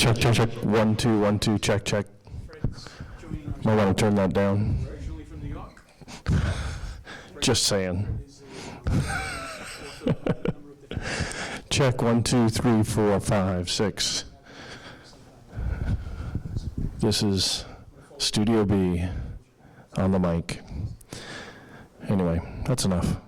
Check, check, check. 1, 2, 1, 2, check, check. Might want to turn that down. Originally from New York. Just saying. Is a number of different Check 1, 2, 3, 4, 5, 6. This is Studio B on the mic. Anyway, that's enough.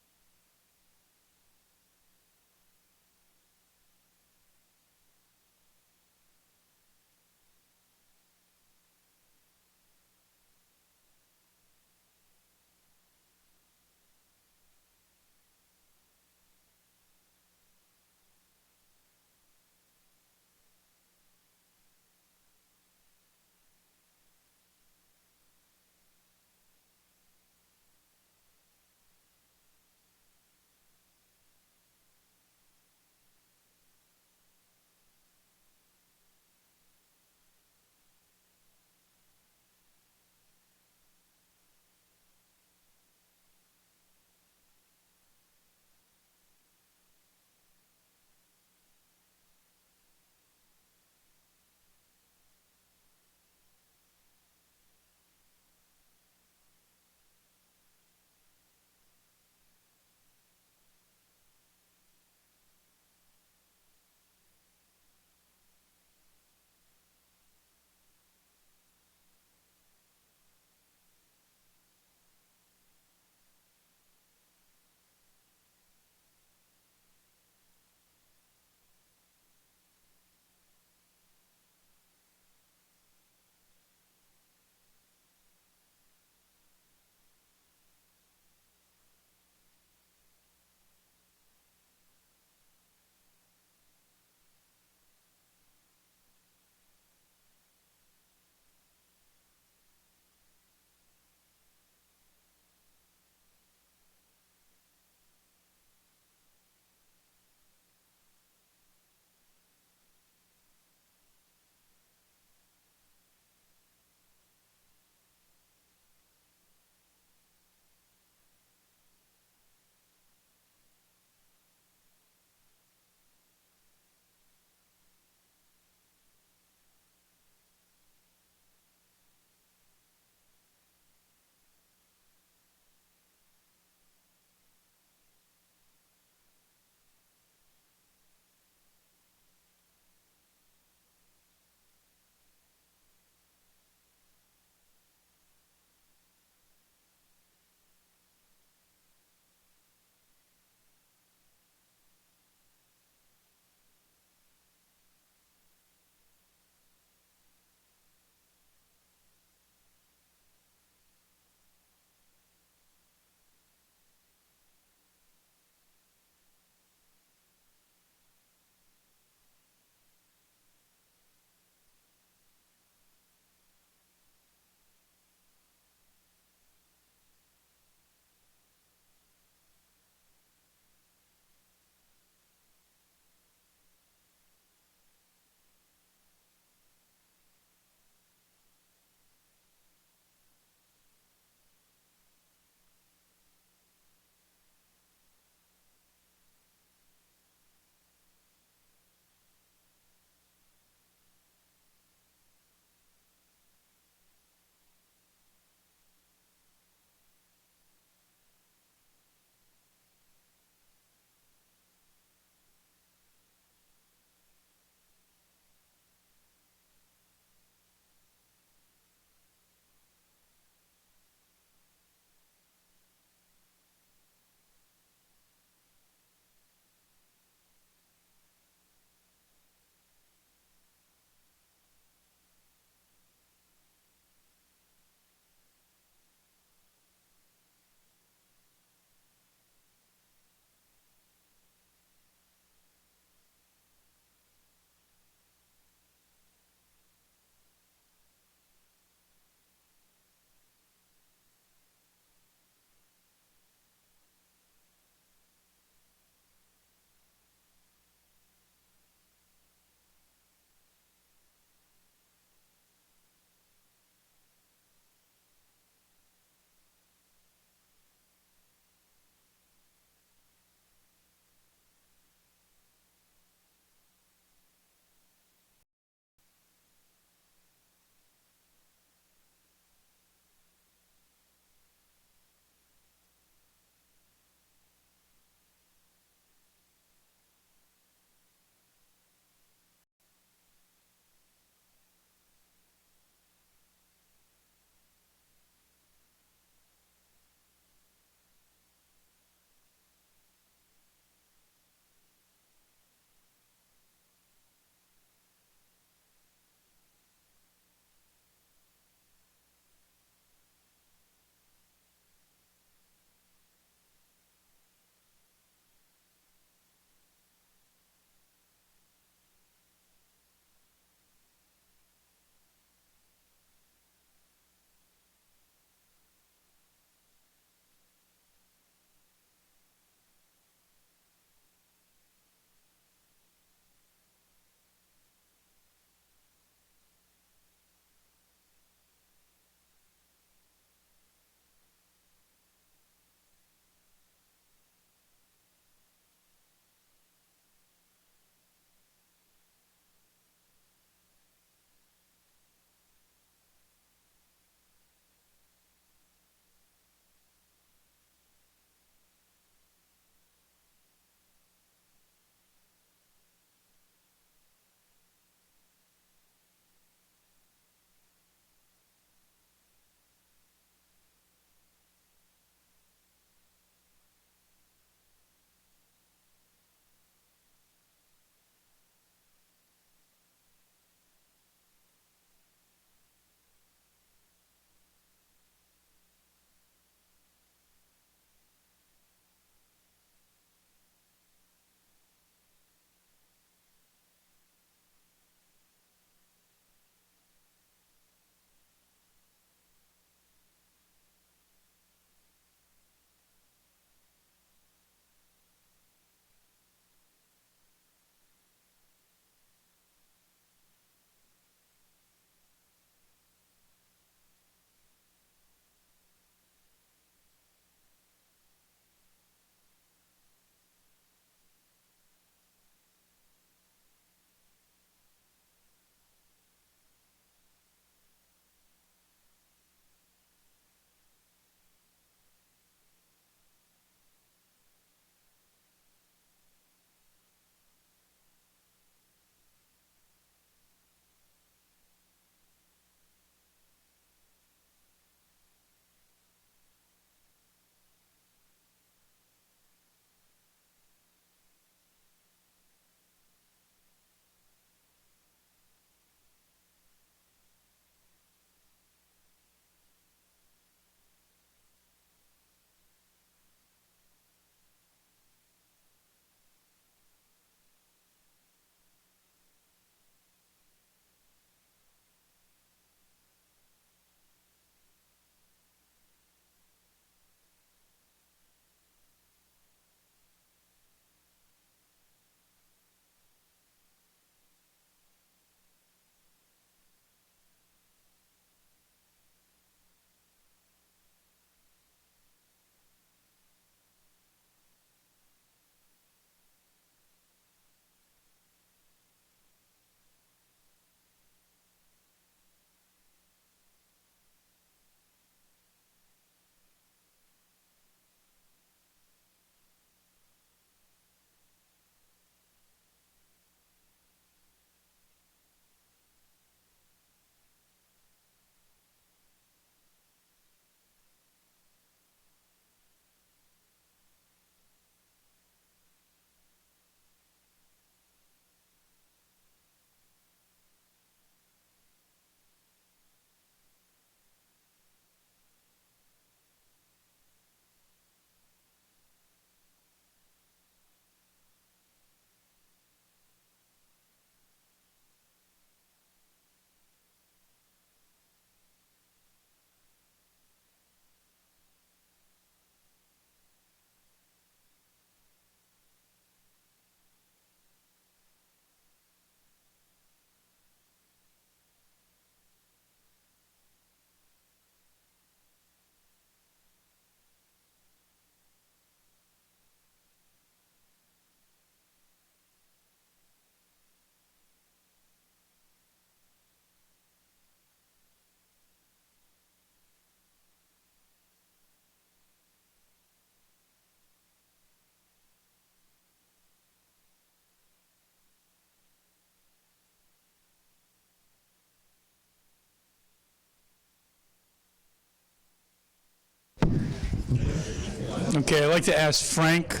Okay, I'd like to ask Frank,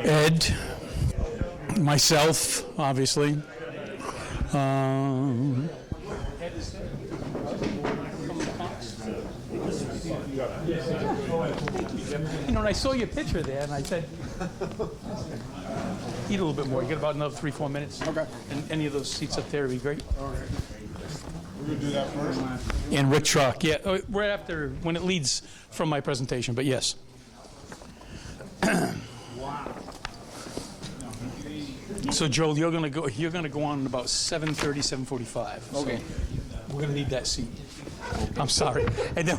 Ed, myself, obviously. You know, and I saw your picture there, and I said, eat a little bit more. You got about another 3-4 minutes. Okay. And any of those seats up there would be great. All right. We're gonna do that first? And Rick Truck, yeah, right after, when it leads from my presentation, but yes. So Joel, you're gonna go on at about 7:30, 7:45. Okay. We're gonna need that seat. I'm sorry. And then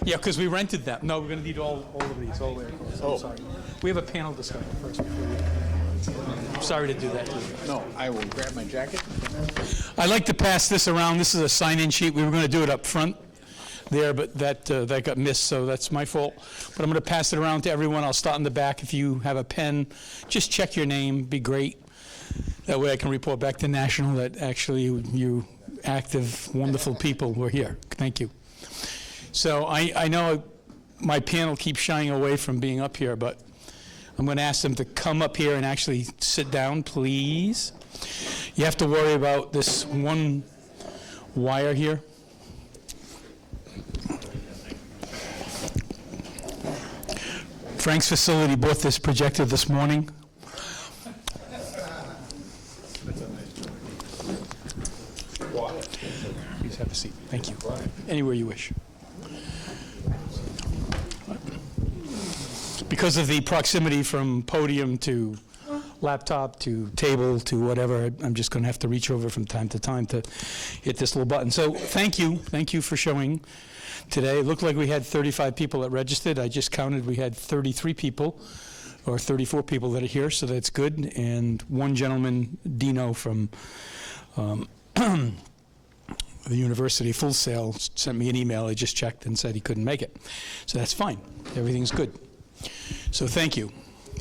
yeah, because we rented them. No, we're gonna need all of these, all the way across. I'm sorry. We have a panel discussion first before I'm sorry to do that to you. No, I will grab my jacket. I'd like to pass this around. This is a sign-in sheet. We were going to do it up front there, but that got missed, so that's my fault. But I'm going to pass it around to everyone. I'll start in the back. If you have a pen, just check your name. Be great. That way I can report back to National that actually you active, wonderful people were here. Thank you. So I know my panel keeps shying away from being up here, but I'm going to ask them to come up here and actually sit down, please. You have to worry about this one wire here. Frank's facility bought this projector this morning. Please have a seat. Thank you. Anywhere you wish. Because of the proximity from podium to laptop to table to whatever, I'm just going to have to reach over from time to time to hit this little button. So thank you for showing today. It looked like we had 35 people that registered. I just counted we had 33 people or 34 people that are here, so that's good. And one gentleman, Dino from the University Full Sail, sent me an email. I just checked and said he couldn't make it. So that's fine. Everything's good. So thank you.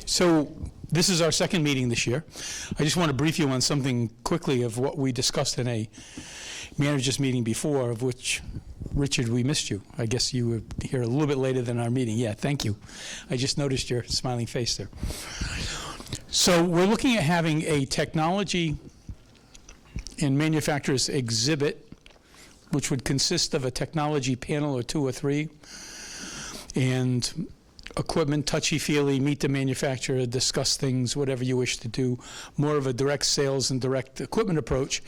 So this is our second meeting this year. I just want to brief you on something quickly of what we discussed in a managers meeting before, of which, Richard, we missed you. I guess you were here a little bit later than our meeting. Yeah, thank you. I just noticed your smiling face there. So we're looking at having a technology and manufacturers exhibit, which would consist of a technology panel or 2 or 3, and equipment, touchy-feely, meet the manufacturer, discuss things, whatever you wish to do, more of a direct sales and direct equipment approach,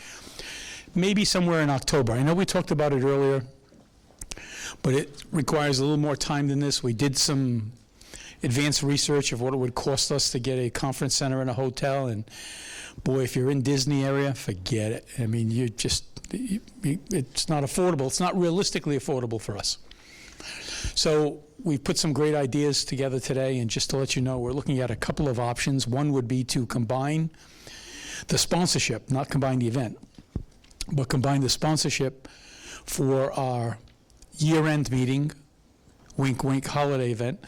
maybe somewhere in October. I know we talked about it earlier, but it requires a little more time than this. We did some advanced research of what it would cost us to get a conference center and a hotel, and boy, if you're in Disney area, forget it. I mean, it's not affordable. It's not realistically affordable for us. So we've put some great ideas together today, and just to let you know, we're looking at a couple of options. One would be to combine the sponsorship, not combine the event, but combine the sponsorship for our year-end meeting, wink, wink, holiday event,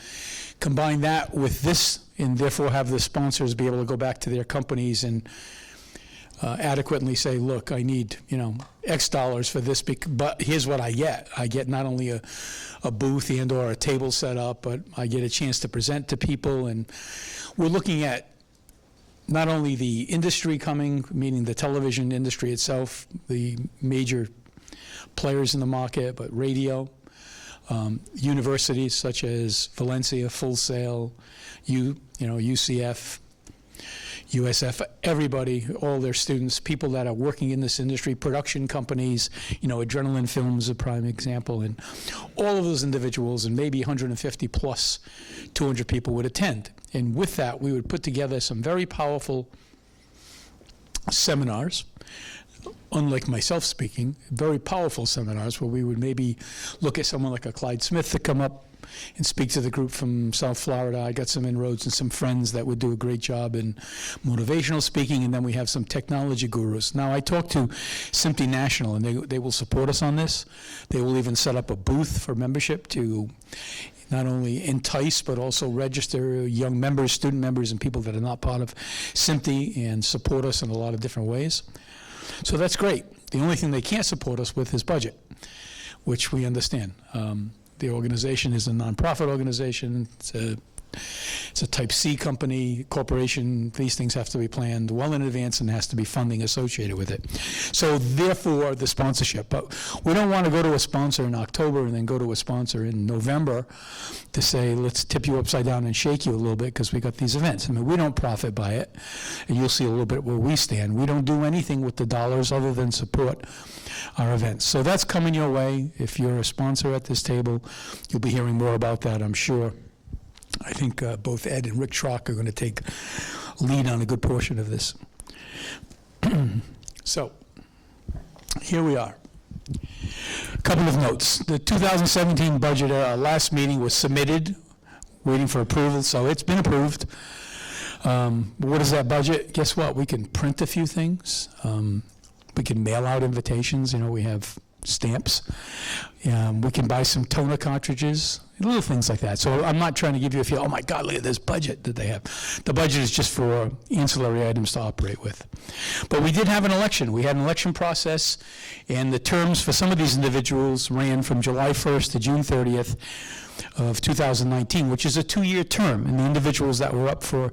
combine that with this, and therefore have the sponsors be able to go back to their companies and adequately say, look, I need, X dollars for this, but here's what I get. I get not only a booth and or a table set up, but I get a chance to present to people. And we're looking at not only the industry coming, meaning the television industry itself, the major players in the market, but radio, universities such as Valencia, Full Sail, UCF, USF, everybody, all their students, people that are working in this industry, production companies, Adrenaline Films is a prime example, and all of those individuals, and maybe 150 plus 200 people would attend. And with that, we would put together some very powerful seminars, unlike myself speaking, very powerful seminars where we would maybe look at someone like a Clyde Smith to come up and speak to the group from South Florida. I got some inroads and some friends that would do a great job in motivational speaking, and then we have some technology gurus. Now, I talked to SMPTE National, and they will support us on this. They will even set up a booth for membership to not only entice, but also register young members, student members, and people that are not part of SMPTE, and support us in a lot of different ways. So that's great. The only thing they can't support us with is budget, which we understand. The organization is a nonprofit organization. It's a type C company, corporation. These things have to be planned well in advance and has to be funding associated with it. So therefore, the sponsorship. But we don't want to go to a sponsor in October and then go to a sponsor in November to say, let's tip you upside down and shake you a little bit because we got these events. I mean, we don't profit by it. And you'll see a little bit where we stand. We don't do anything with the dollars other than support our events. So that's coming your way. If you're a sponsor at this table, you'll be hearing more about that, I'm sure. I think both Ed and Rick Schrock are going to take lead on a good portion of this. So, here we are. A couple of notes. The 2017 budget, last meeting was submitted, waiting for approval, so it's been approved. What is that budget? Guess what? We can print a few things. We can mail out invitations. You know, we have stamps. We can buy some toner cartridges, little things like that. So I'm not trying to give you a feel, oh my God, look at this budget that they have. The budget is just for ancillary items to operate with. But we did have an election. We had an election process, and the terms for some of these individuals ran from July 1st to June 30th of 2019, which is a 2-year term. And the individuals that were up for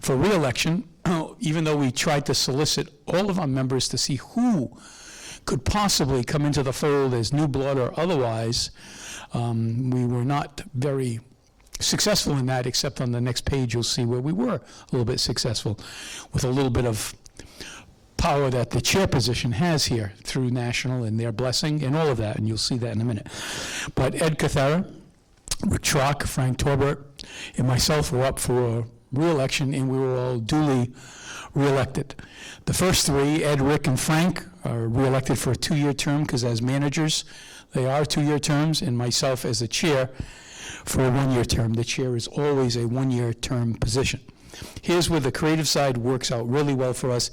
re-election, even though we tried to solicit all of our members to see who could possibly come into the fold as new blood or otherwise, we were not very successful in that, except on the next page you'll see where we were a little bit successful with a little bit of power that the chair position has here through national and their blessing and all of that, and you'll see that in a minute. But Ed Cathera, Rick Schrock, Frank Torbert, and myself were up for re-election, and we were all duly re-elected. The first three, Ed, Rick, and Frank, are re-elected for a 2-year term because as managers, they are 2-year terms, and myself as the chair for a 1-year term. The chair is always a 1-year term position. Here's where the creative side works out really well for us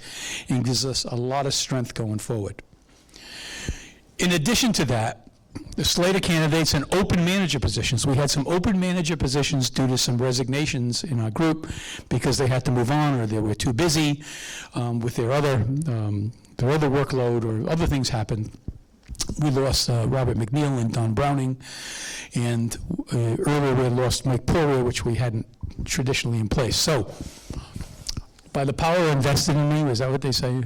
and gives us a lot of strength going forward. In addition to that, the slate of candidates and open manager positions. We had some open manager positions due to some resignations in our group because they had to move on or they were too busy with their other workload or other things happened. We lost Robert McNeil and Don Browning, and earlier we had lost Mike Poirier, which we hadn't traditionally in place. So, by the power invested in me, is that what they say?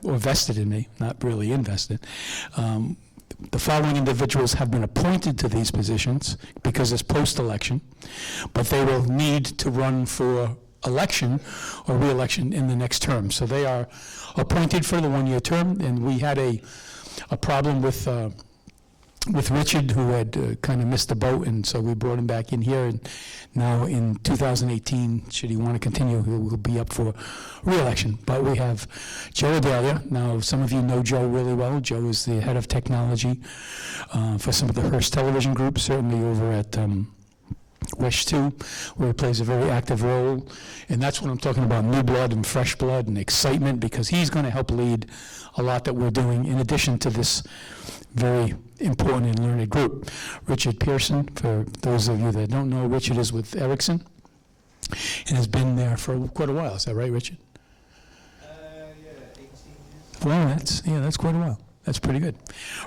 Or vested in me, not really invested. The following individuals have been appointed to these positions because it's post-election, but they will need to run for election or re-election in the next term. So they are appointed for the 1-year term, and we had a problem with Richard, who had kind of missed the boat, and so we brought him back in here. And now in 2018, should he want to continue, he will be up for re-election. But we have Joe Adalia. Now, some of you know Joe really well. Joe is the head of technology for some of the Hearst television groups, certainly over at Wish 2, where he plays a very active role. And that's what I'm talking about, new blood and fresh blood and excitement, because he's going to help lead a lot that we're doing in addition to this very important and learned group. Richard Pearson, for those of you that don't know, Richard is with Ericsson and has been there for quite a while. Is that right, Richard? Yeah, 18 years. Well, that's quite a while. That's pretty good.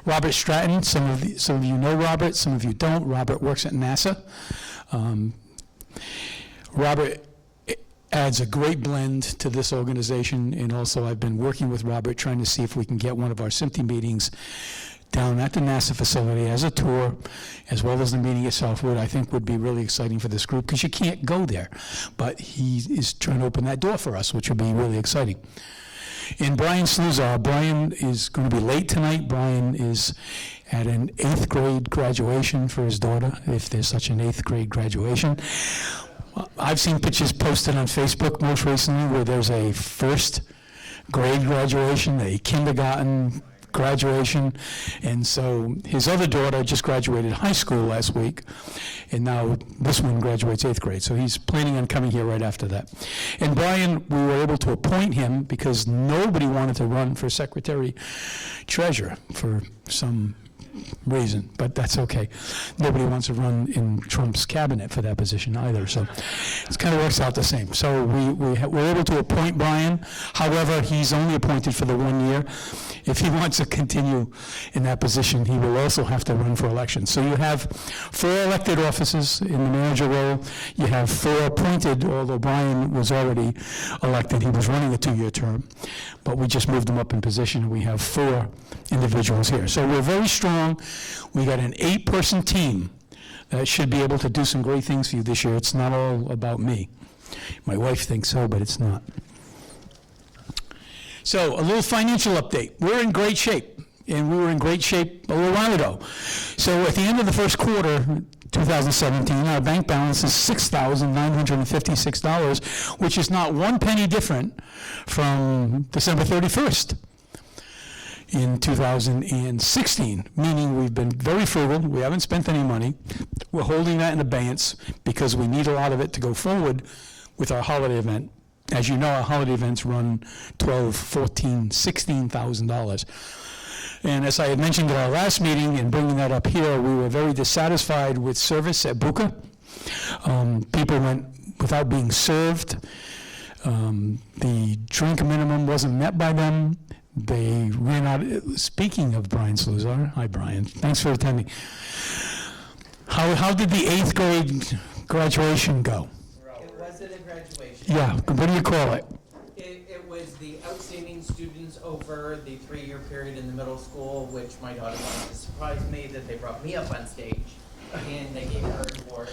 Robert Stratton, some of you know Robert, some of you don't. Robert works at NASA. Robert adds a great blend to this organization, and also I've been working with Robert trying to see if we can get one of our SMPTE meetings down at the NASA facility as a tour, as well as the meeting itself, would I think would be really exciting for this group, because you can't go there. But he is trying to open that door for us, which would be really exciting. And Brian Sluzar, Brian is going to be late tonight. Brian is at an 8th grade graduation for his daughter, if there's such an 8th grade graduation. I've seen pictures posted on Facebook most recently where there's a 1st grade graduation, a kindergarten graduation, and so his other daughter just graduated high school last week, and now this one graduates 8th grade, so he's planning on coming here right after that. And Brian, we were able to appoint him because nobody wanted to run for secretary treasurer for some reason, but that's okay. Nobody wants to run in Trump's cabinet for that position either, so it kind of works out the same. So we're able to appoint Brian. However, he's only appointed for the 1 year. If he wants to continue in that position, he will also have to run for election. So you have 4 elected officers in the manager role. You have 4 appointed, although Brian was already elected. He was running a 2-year term, but we just moved him up in position, and we have 4 individuals here. So we're very strong. We got an 8-person team that should be able to do some great things for you this year. It's not all about me. My wife thinks so, but it's not. So a little financial update. We're in great shape, and we were in great shape a little while ago. So at the end of the first quarter, 2017, our bank balance is $6,956, which is not 1 penny different from December 31st in 2016, meaning we've been very frugal. We haven't spent any money. We're holding that in abeyance because we need a lot of it to go forward with our holiday event. As you know, our holiday events run $12,000, $14,000, $16,000. And as I had mentioned at our last meeting, and bringing that up here, we were very dissatisfied with service at Buca. People went without being served. The drink minimum wasn't met by them. They ran out. Speaking of Brian Saluzar, hi Brian, thanks for attending. How did the 8th grade graduation go? It wasn't a graduation. Yeah, what do you call it? It was the outstanding students over the 3-year period in the middle school, which my daughter wanted to surprise me that they brought me up on stage and they gave her an award.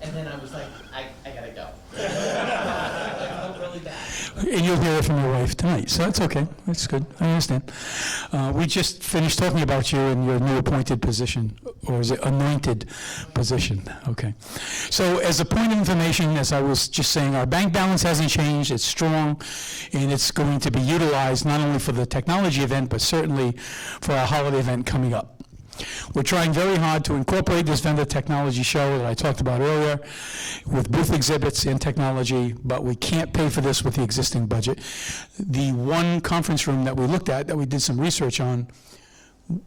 And then I was like, I gotta go. I felt really bad. And you'll hear it from your wife tonight, so that's okay. That's good. I understand. We just finished talking about you in your new appointed position, or is it anointed position? Okay. So as a point of information, as I was just saying, our bank balance hasn't changed. It's strong, and it's going to be utilized not only for the technology event, but certainly for our holiday event coming up. We're trying very hard to incorporate this vendor technology show that I talked about earlier with booth exhibits and technology, but we can't pay for this with the existing budget. The one conference room that we looked at, that we did some research on,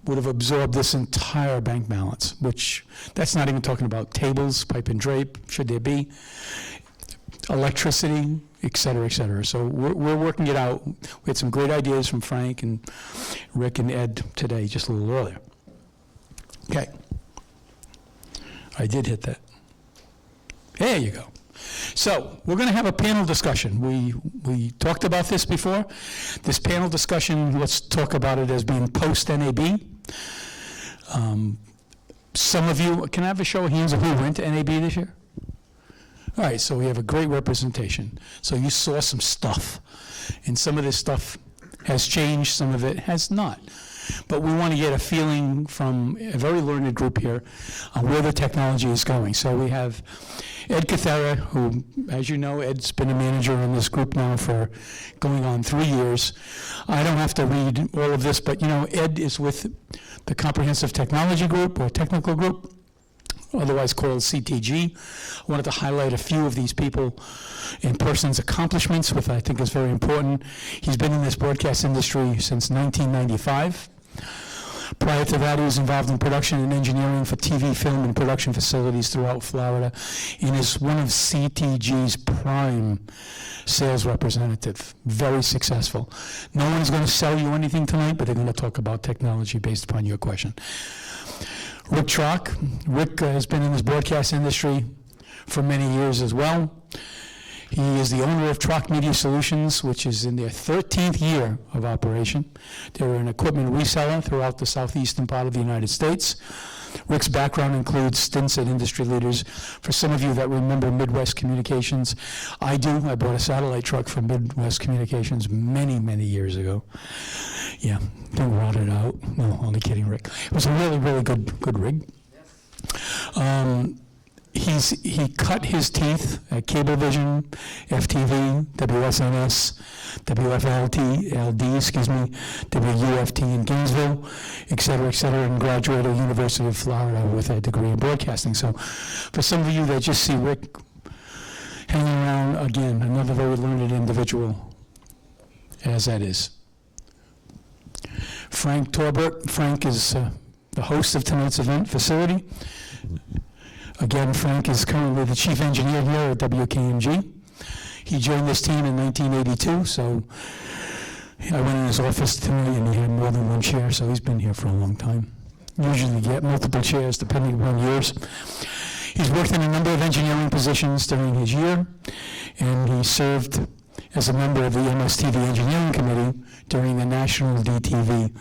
would have absorbed this entire bank balance, which that's not even talking about tables, pipe and drape, should there be, electricity, et cetera, et cetera. So we're working it out. We had some great ideas from Frank and Rick and Ed today, just a little earlier. Okay. I did hit that. There you go. So we're going to have a panel discussion. We talked about this before. This panel discussion, let's talk about it as being post-NAB. Some of you, can I have a show of hands of who went to NAB this year? All right, so we have a great representation. So you saw some stuff, and some of this stuff has changed, some of it has not. But we want to get a feeling from a very learned group here on where the technology is going. So we have Ed Cathera, who, as you know, Ed's been a manager in this group now for going on 3 years. I don't have to read all of this, but you know, Ed is with the Comprehensive Technology Group, or Technical Group, otherwise called CTG. I wanted to highlight a few of these people and persons' accomplishments, which I think is very important. He's been in this broadcast industry since 1995. Prior to that, he was involved in production and engineering for TV, film, and production facilities throughout Florida, and is one of CTG's prime sales representative. Very successful. No one's going to sell you anything tonight, but they're going to talk about technology based upon your question. Rick Trock. Rick has been in this broadcast industry for many years as well. He is the owner of Trock Media Solutions, which is in their 13th year of operation. They're an equipment reseller throughout the southeastern part of the United States. Rick's background includes stints at industry leaders. For some of you that remember Midwest Communications, I do. I bought a satellite truck from Midwest Communications many, many years ago. Yeah, don't rot it out. No, only kidding, Rick. It was a really, really good rig. He cut his teeth at Cablevision, FTV, WSNS, WFLD, WUFT in Gainesville, et cetera, and graduated University of Florida with a degree in broadcasting. So for some of you that just see Rick hanging around, again, another very learned individual, as that is. Frank Torbert. Frank is the host of tonight's event facility. Again, Frank is currently the chief engineer here at WKMG. He joined this team in 1982, so I went in his office tonight and he had more than one chair, so he's been here for a long time. Usually get multiple chairs depending upon years. He's worked in a number of engineering positions during his year, and he served as a member of the MSTV Engineering Committee during the National DTV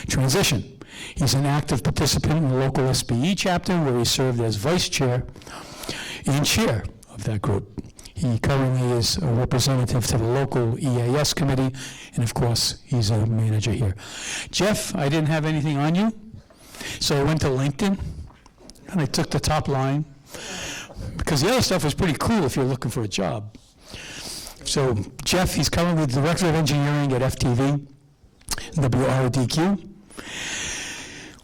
transition. He's an active participant in the local SBE chapter, where he served as vice chair and chair of that group. He currently is a representative to the local EAS committee, and of course, he's a manager here. Jeff, I didn't have anything on you, so I went to LinkedIn, and I took the top line, because the other stuff was pretty cool if you're looking for a job. So Jeff, he's currently the Director of Engineering at FTV, WRDQ,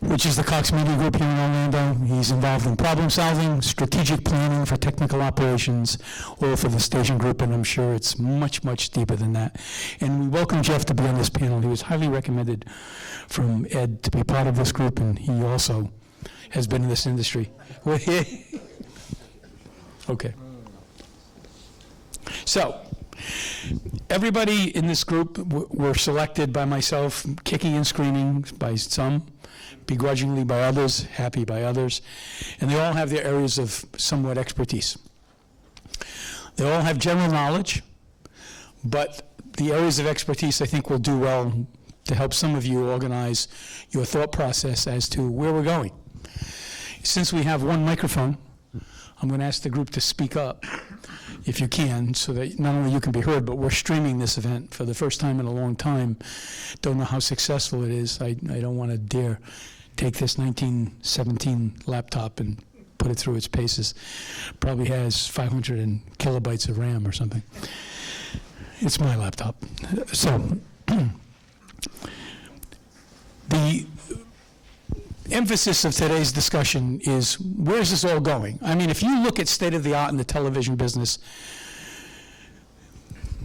which is the Cox Media Group here in Orlando. He's involved in problem solving, strategic planning for technical operations, all for the station group, and I'm sure it's much, much deeper than that. And we welcome Jeff to be on this panel. He was highly recommended from Ed to be part of this group, and he also has been in this industry. Okay. So, everybody in this group were selected by myself, kicking and screaming by some, begrudgingly by others, happy by others, and they all have their areas of somewhat expertise. They all have general knowledge, but the areas of expertise I think will do well to help some of you organize your thought process as to where we're going. Since we have one microphone, I'm going to ask the group to speak up, if you can, so that not only you can be heard, but we're streaming this event for the first time in a long time. Don't know how successful it is. I don't want to dare take this 1917 laptop and put it through its paces. Probably has 500 kilobytes of RAM or something. It's my laptop. So, the emphasis of today's discussion is, where's this all going? I mean, if you look at state of the art in the television business,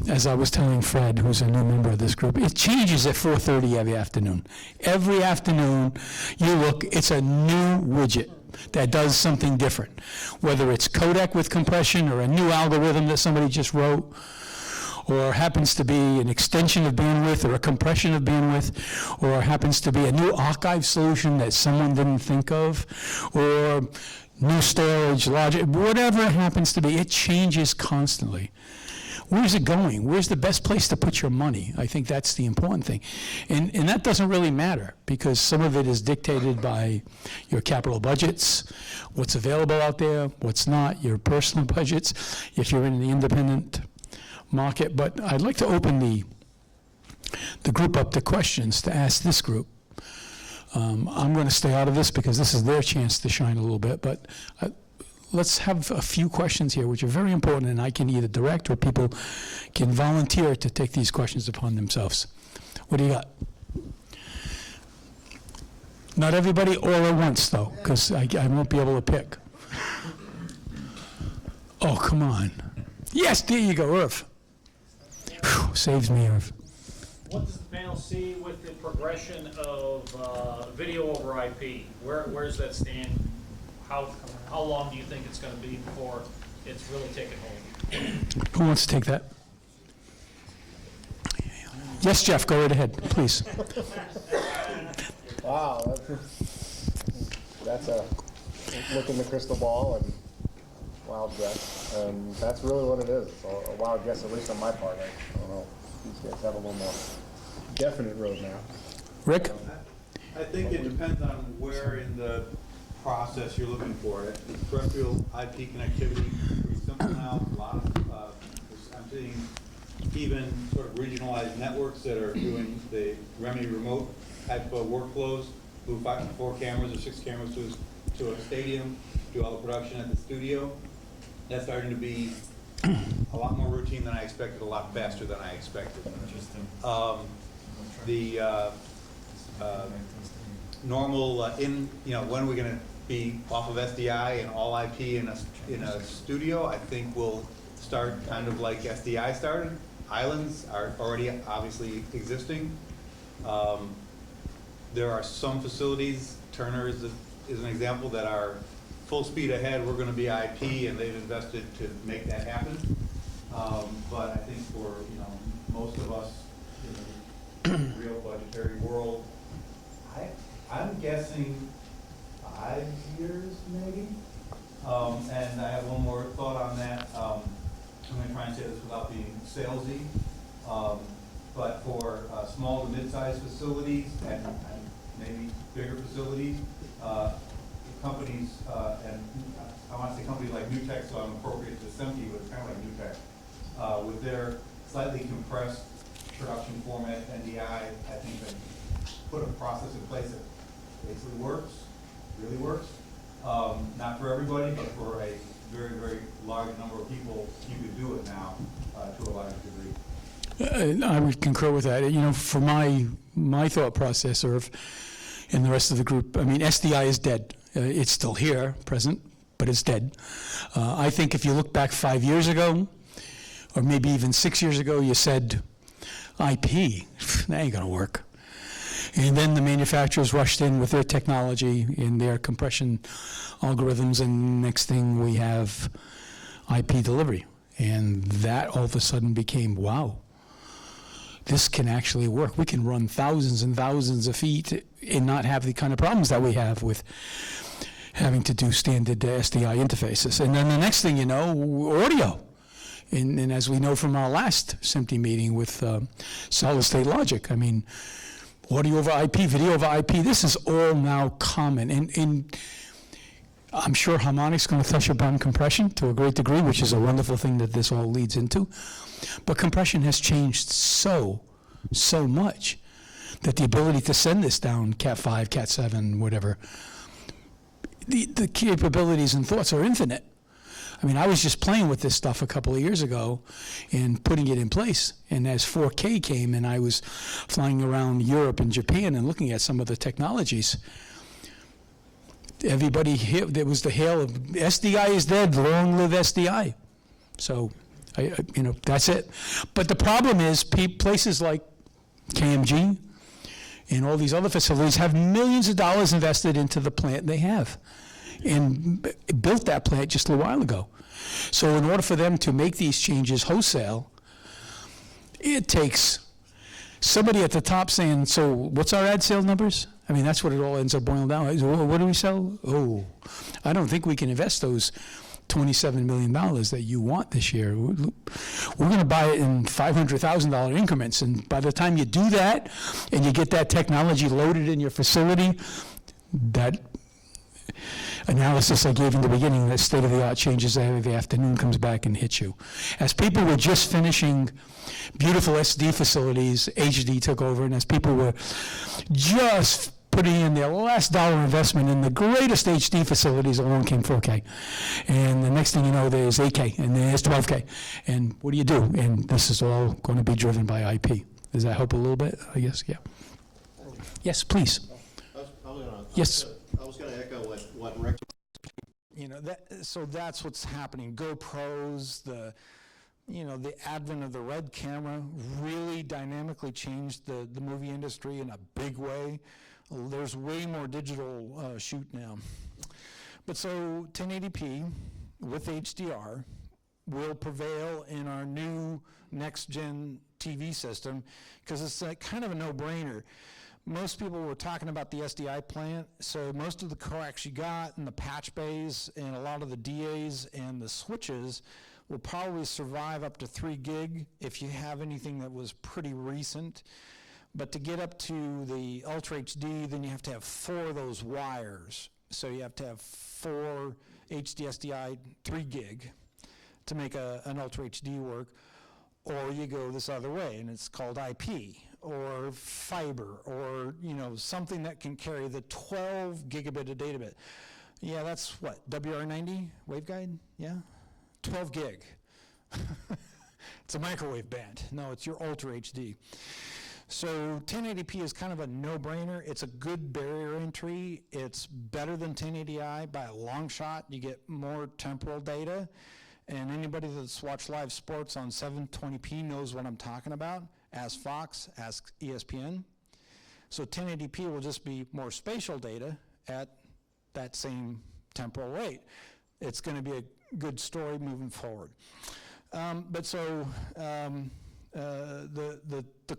as I was telling Fred, who's a new member of this group, it changes at 4:30 every afternoon. Every afternoon, you look, it's a new widget that does something different. Whether it's codec with compression or a new algorithm that somebody just wrote, or happens to be an extension of bandwidth or a compression of bandwidth, or happens to be a new archive solution that someone didn't think of, or new storage, logic, whatever it happens to be, it changes constantly. Where's it going? Where's the best place to put your money? I think that's the important thing. And that doesn't really matter, because some of it is dictated by your capital budgets, what's available out there, what's not, your personal budgets, if you're in the independent market. But I'd like to open the group up to questions to ask this group. I'm going to stay out of this because this is their chance to shine a little bit, but let's have a few questions here which are very important, and I can either direct or people can volunteer to take these questions upon themselves. What do you got? Not everybody all at once, though, because I won't be able to pick. Oh, come on. Yes, there you go, Irv. Whew, saves me, Irv. What does the panel see with the progression of video over IP? Where's that stand? How long do you think it's going to be before it's really taken hold? Who wants to take that? Yes, Jeff, go right ahead, please. Wow, that's a look in the crystal ball and wild guess. And that's really what it is. It's a wild guess, at least on my part. I don't know. These guys have a little more definite roadmap. Rick? I think it depends on where in the process you're looking for it. Terrestrial IP connectivity is pretty simple now. A lot of, I'm seeing even sort of regionalized networks that are doing the remedy remote type of workflows, move 4 cameras or 6 cameras to a stadium, do all the production at the studio. That's starting to be a lot more routine than I expected, a lot faster than I expected. Interesting. Normal when are we going to be off of SDI and all IP in a studio? I think we'll start kind of like SDI started. Islands are already obviously existing. There are some facilities Turner is an example that are full speed ahead, we're gonna be IP, and they've invested to make that happen. But I think for, most of us in the real budgetary world, I'm guessing 5 years maybe. And I have one more thought on that. I'm gonna try and say this without being salesy. But for small to mid-sized facilities and maybe bigger facilities, companies, and I want to say companies like NewTek, so I'm appropriate to SMPTE, but it's kind of like NewTek, with their slightly compressed production format NDI, I think they put a process in place that basically works, really works. Not for everybody, but for a very, very large number of people, you could do it now to a large degree. I would concur with that. For my thought process, and the rest of the group, I mean, SDI is dead. It's still here, present, but it's dead. I think if you look back 5 years ago, or maybe even 6 years ago, you said, IP, that ain't gonna work. And then the manufacturers rushed in with their technology and their compression algorithms, and next thing we have IP delivery. And that all of a sudden became, wow, this can actually work. We can run thousands and thousands of feet and not have the kind of problems that we have with having to do standard SDI interfaces. And then the next thing you know, audio. And as we know from our last SMPTE meeting with solid state logic, I mean, audio over IP, video over IP, this is all now common. And I'm sure harmonic's going to touch upon compression to a great degree, which is a wonderful thing that this all leads into. But compression has changed so much that the ability to send this down Cat 5, Cat 7, whatever, the capabilities and thoughts are infinite. I mean, I was just playing with this stuff a couple of years ago and putting it in place. And as 4K came and I was flying around Europe and Japan and looking at some of the technologies, everybody hit, there was the hail of SDI is dead, long live SDI. So, that's it. But the problem is places like KMG and all these other facilities have millions of dollars invested into the plant they have, and built that plant just a while ago. So in order for them to make these changes wholesale, it takes somebody at the top saying, so what's our ad sales numbers? I mean, that's what it all ends up boiling down. What do we sell? Oh, I don't think we can invest those $27 million that you want this year. We're going to buy it in $500,000 increments. And by the time you do that and you get that technology loaded in your facility, that analysis I gave in the beginning, that state-of-the-art changes every afternoon comes back and hits you. As people were just finishing beautiful SD facilities, HD took over, and as people were just putting in their last dollar investment in the greatest HD facilities, along came 4K. And the next thing you know, there's 8K, and there's 12K. And what do you do? And this is all going to be driven by IP. Does that help a little bit, I guess? Yeah. Yes, please. Yes. I was going to echo what Rick. So that's what's happening. GoPros, the advent of the Red camera really dynamically changed the movie industry in a big way. There's way more digital shoot now. But so 1080p with HDR will prevail in our new next-gen TV system because it's kind of a no-brainer. Most people were talking about the SDI plant, so most of the coax you got and the patch bays and a lot of the DAs and the switches will probably survive up to 3 gig if you have anything that was pretty recent. But to get up to the Ultra HD, then you have to have 4 of those wires. So you have to have 4 HD SDI 3 gig to make an Ultra HD work, or you go this other way, and it's called IP, or fiber, or something that can carry the 12 gigabit of data bit. Yeah, that's what, WR90 waveguide? Yeah, 12 gig. It's a microwave band. No, it's your Ultra HD. So 1080p is kind of a no-brainer. It's a good barrier entry. It's better than 1080i by a long shot. You get more temporal data. And anybody that's watched live sports on 720p knows what I'm talking about. Ask Fox, ask ESPN. So 1080p will just be more spatial data at that same temporal rate. It's going to be a good story moving forward. The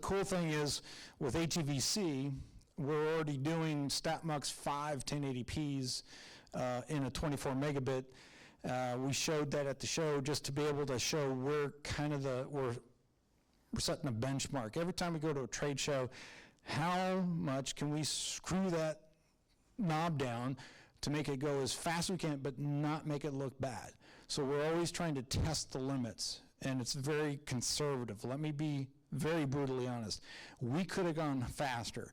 cool thing is with HEVC, we're already doing StatMux 5 1080p's in a 24 megabit. We showed that at the show just to be able to show we're setting a benchmark. Every time we go to a trade show, how much can we screw that knob down to make it go as fast as we can, but not make it look bad? So we're always trying to test the limits, and it's very conservative. Let me be very brutally honest. We could have gone faster,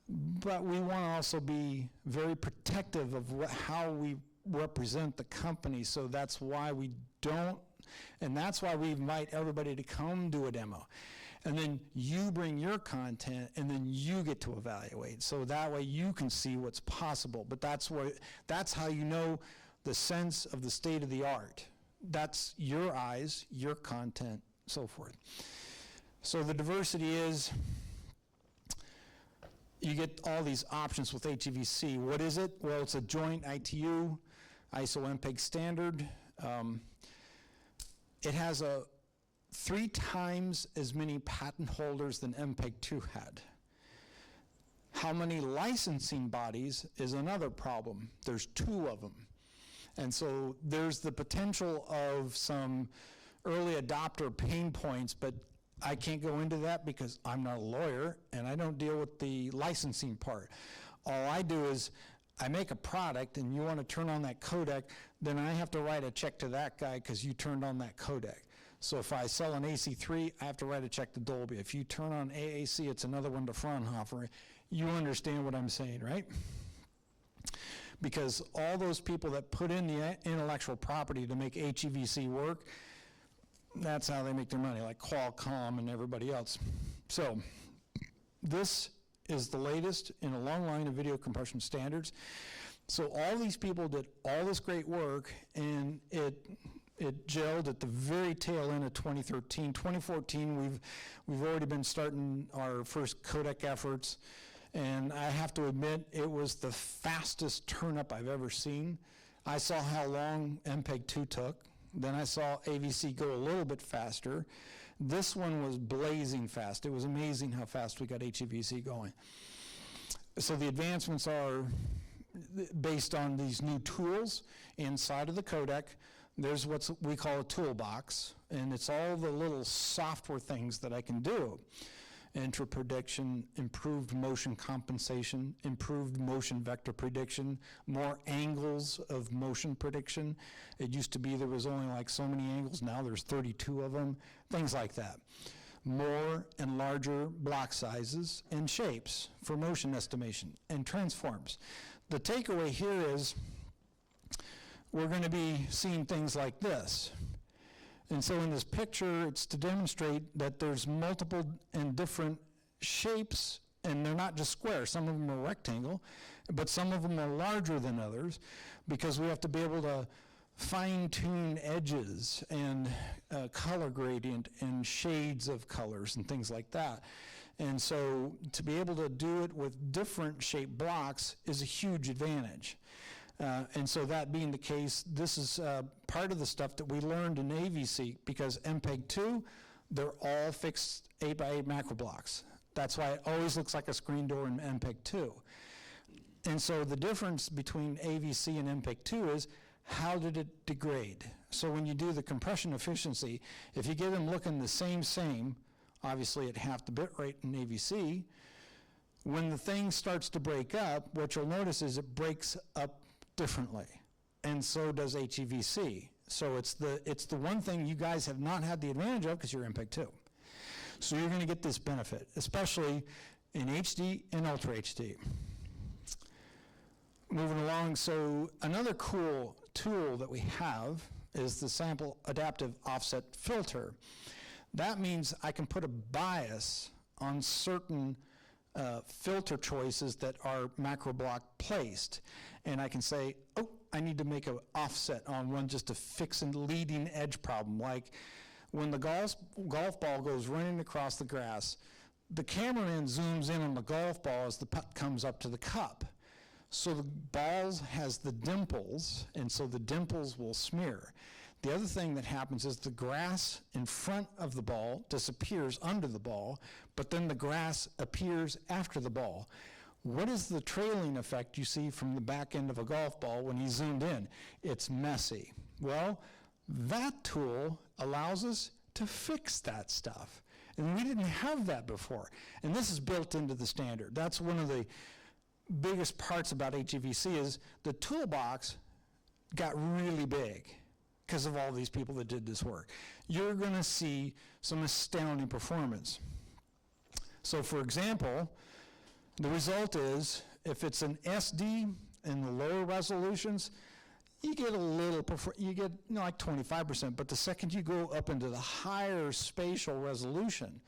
but we want to also be very protective of how we represent the company, so that's why we don't, and that's why we invite everybody to come do a demo. And then you bring your content, and then you get to evaluate. So that way you can see what's possible. But that's how you know the sense of the state of the art. That's your eyes, your content, so forth. So the diversity is, you get all these options with HEVC. What is it? Well, it's a joint ITU, ISO MPEG standard. It has 3 times as many patent holders than MPEG-2 had. How many licensing bodies is another problem. There's 2 of them. And so there's the potential of some early adopter pain points, but I can't go into that because I'm not a lawyer and I don't deal with the licensing part. All I do is I make a product and you want to turn on that codec, then I have to write a check to that guy because you turned on that codec. So if I sell an AC3, I have to write a check to Dolby. If you turn on AAC, it's another one to Fraunhofer. You understand what I'm saying, right? Because all those people that put in the intellectual property to make HEVC work, that's how they make their money, like Qualcomm and everybody else. So this is the latest in a long line of video compression standards. So all these people did all this great work, and it gelled at the very tail end of 2013. 2014, we've already been starting our first codec efforts, and I have to admit, it was the fastest turn-up I've ever seen. I saw how long MPEG-2 took. Then I saw AVC go a little bit faster. This one was blazing fast. It was amazing how fast we got HEVC going. So the advancements are based on these new tools inside of the codec. There's what we call a toolbox, and it's all the little software things that I can do. Interprediction, improved motion compensation, improved motion vector prediction, more angles of motion prediction. It used to be there was only like so many angles, now there's 32 of them, things like that. More and larger block sizes and shapes for motion estimation and transforms. The takeaway here is we're going to be seeing things like this. And so in this picture, it's to demonstrate that there's multiple and different shapes, and they're not just square. Some of them are rectangle, but some of them are larger than others because we have to be able to fine-tune edges and color gradient and shades of colors and things like that. And so to be able to do it with different shaped blocks is a huge advantage. And so that being the case, this is part of the stuff that we learned in AVC, because MPEG-2, they're all fixed 8x8 macro blocks. That's why it always looks like a screen door in MPEG-2. And so the difference between AVC and MPEG-2 is how did it degrade? So when you do the compression efficiency, if you get them looking the same, obviously at half the bit rate in AVC, when the thing starts to break up, what you'll notice is it breaks up differently, and so does HEVC. So it's the one thing you guys have not had the advantage of because you're MPEG-2. So you're going to get this benefit, especially in HD and Ultra HD. Moving along, so another cool tool that we have is the sample adaptive offset filter. That means I can put a bias on certain filter choices that are macro block placed. And I can say, oh, I need to make an offset on one just to fix a leading edge problem. Like when the golf ball goes running across the grass, the cameraman zooms in on the golf ball as the putt comes up to the cup. So the ball has the dimples, and so the dimples will smear. The other thing that happens is the grass in front of the ball disappears under the ball, but then the grass appears after the ball. What is the trailing effect you see from the back end of a golf ball when you zoomed in? It's messy. Well, that tool allows us to fix that stuff. And we didn't have that before. And this is built into the standard. That's one of the biggest parts about HEVC is the toolbox got really big because of all these people that did this work. You're going to see some astounding performance. So for example, the result is if it's an SD in the lower resolutions, you get a little, you get like 25%, but the second you go up into the higher spatial resolution,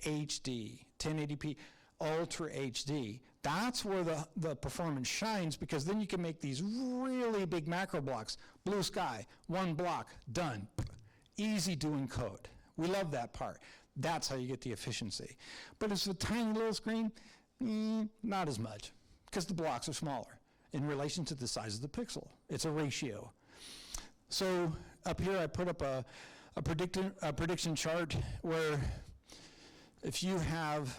HD, 1080p, Ultra HD, that's where the performance shines, because then you can make these really big macro blocks. Blue sky, one block, done. Easy to encode. We love that part. That's how you get the efficiency. But it's a tiny little screen, not as much, because the blocks are smaller in relation to the size of the pixel. It's a ratio. So up here I put up a prediction chart where if you have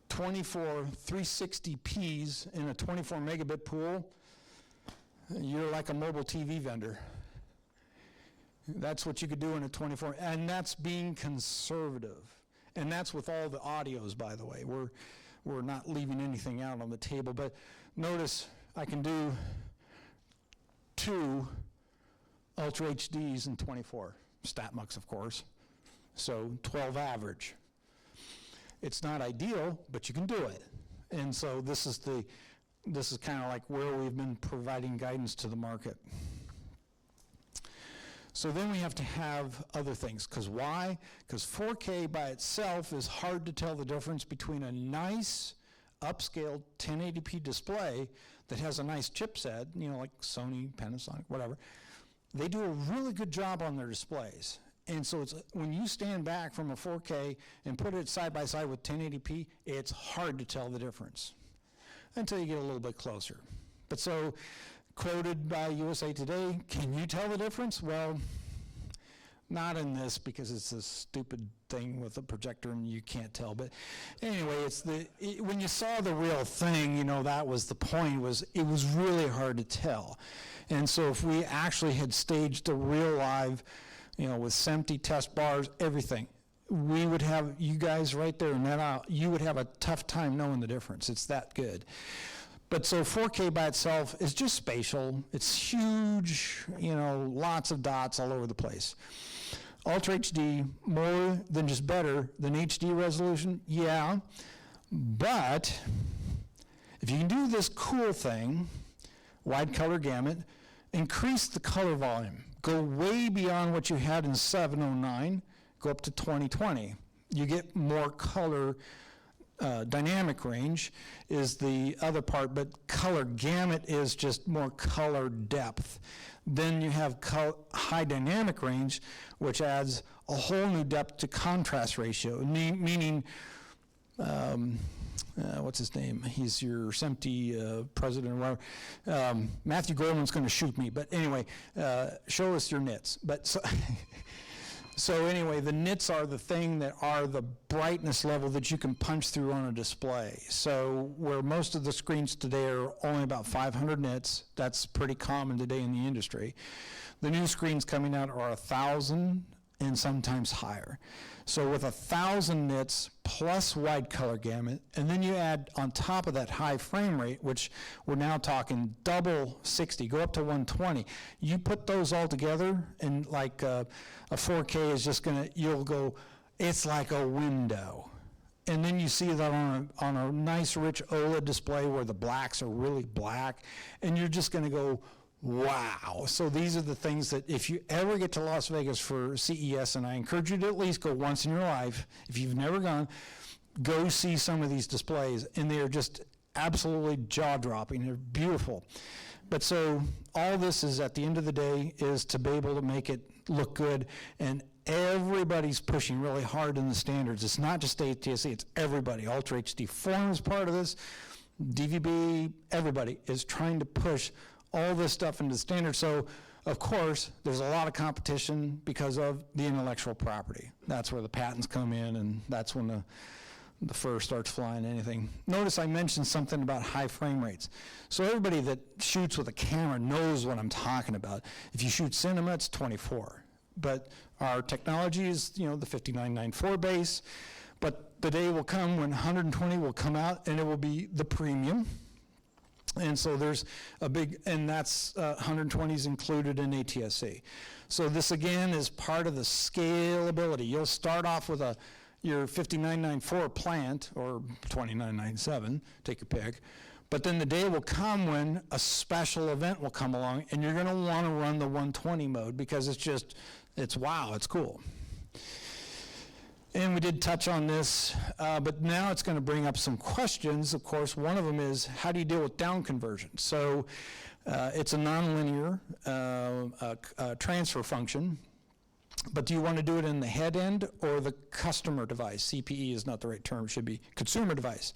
24 360p's in a 24 megabit pool, you're like a mobile TV vendor. That's what you could do in a 24, and that's being conservative. And that's with all the audios, by the way. We're not leaving anything out on the table, but notice I can do 2 Ultra HDs in 24, StatMux, of course, so 12 average. It's not ideal, but you can do it. And so this is kind of like where we've been providing guidance to the market. So then we have to have other things, because why? Because 4K by itself is hard to tell the difference between a nice upscaled 1080p display that has a nice chipset, like Sony, Panasonic, whatever. They do a really good job on their displays. And so it's, when you stand back from a 4K and put it side by side with 1080p, it's hard to tell the difference until you get a little bit closer. But so, quoted by USA Today, can you tell the difference? Well, not in this, because it's a stupid thing with a projector and you can't tell. But anyway, when you saw the real thing, that was the point, it was really hard to tell. And so if we actually had staged a real live, with SMPTE test bars, everything, we would have you guys right there, and you would have a tough time knowing the difference. It's that good. But so 4K by itself is just spatial. It's huge, lots of dots all over the place. Ultra HD, more than just better than HD resolution, yeah. But if you can do this cool thing, wide color gamut, increase the color volume. Go way beyond what you had in 709, go up to 2020. You get more color. Dynamic range is the other part, but color gamut is just more color depth. Then you have high dynamic range, which adds a whole new depth to contrast ratio, meaning, what's his name? He's your SMPTE president or whatever. Matthew Goldman's going to shoot me, but anyway, show us your nits. But so anyway, the nits are the thing that are the brightness level that you can punch through on a display. So where most of the screens today are only about 500 nits, that's pretty common today in the industry. The new screens coming out are 1,000 and sometimes higher. So with 1,000 nits plus wide color gamut, and then you add on top of that high frame rate, which we're now talking double 60, go up to 120. You put those all together, and like a 4K is just you'll go, it's like a window. And then you see that on a nice rich OLED display where the blacks are really black, and you're just gonna go, wow. So these are the things that if you ever get to Las Vegas for CES, and I encourage you to at least go once in your life, if you've never gone, go see some of these displays, and they are just absolutely jaw-dropping. They're beautiful. But so all this is, at the end of the day, is to be able to make it look good, and everybody's pushing really hard in the standards. It's not just ATSC, it's everybody. Ultra HD Form is part of this. DVB, everybody is trying to push all this stuff into the standard. So, of course, there's a lot of competition because of the intellectual property. That's where the patents come in, and that's when the fur starts flying, anything. Notice I mentioned something about high frame rates. So everybody that shoots with a camera knows what I'm talking about. If you shoot cinema, it's 24. But our technology is, the 5994 base, but the day will come when 120 will come out, and it will be the premium. And so there's a big, and that's 120 is included in ATSC. So this again is part of the scalability. You'll start off with your 5994 plant or 2997, take your pick. But then the day will come when a special event will come along, and you're going to want to run the 120 mode because it's wow, it's cool. And we did touch on this, but now it's going to bring up some questions. Of course, one of them is, how do you deal with down conversion? So it's a nonlinear transfer function, but do you want to do it in the head end or the customer device? CPE is not the right term, it should be consumer device.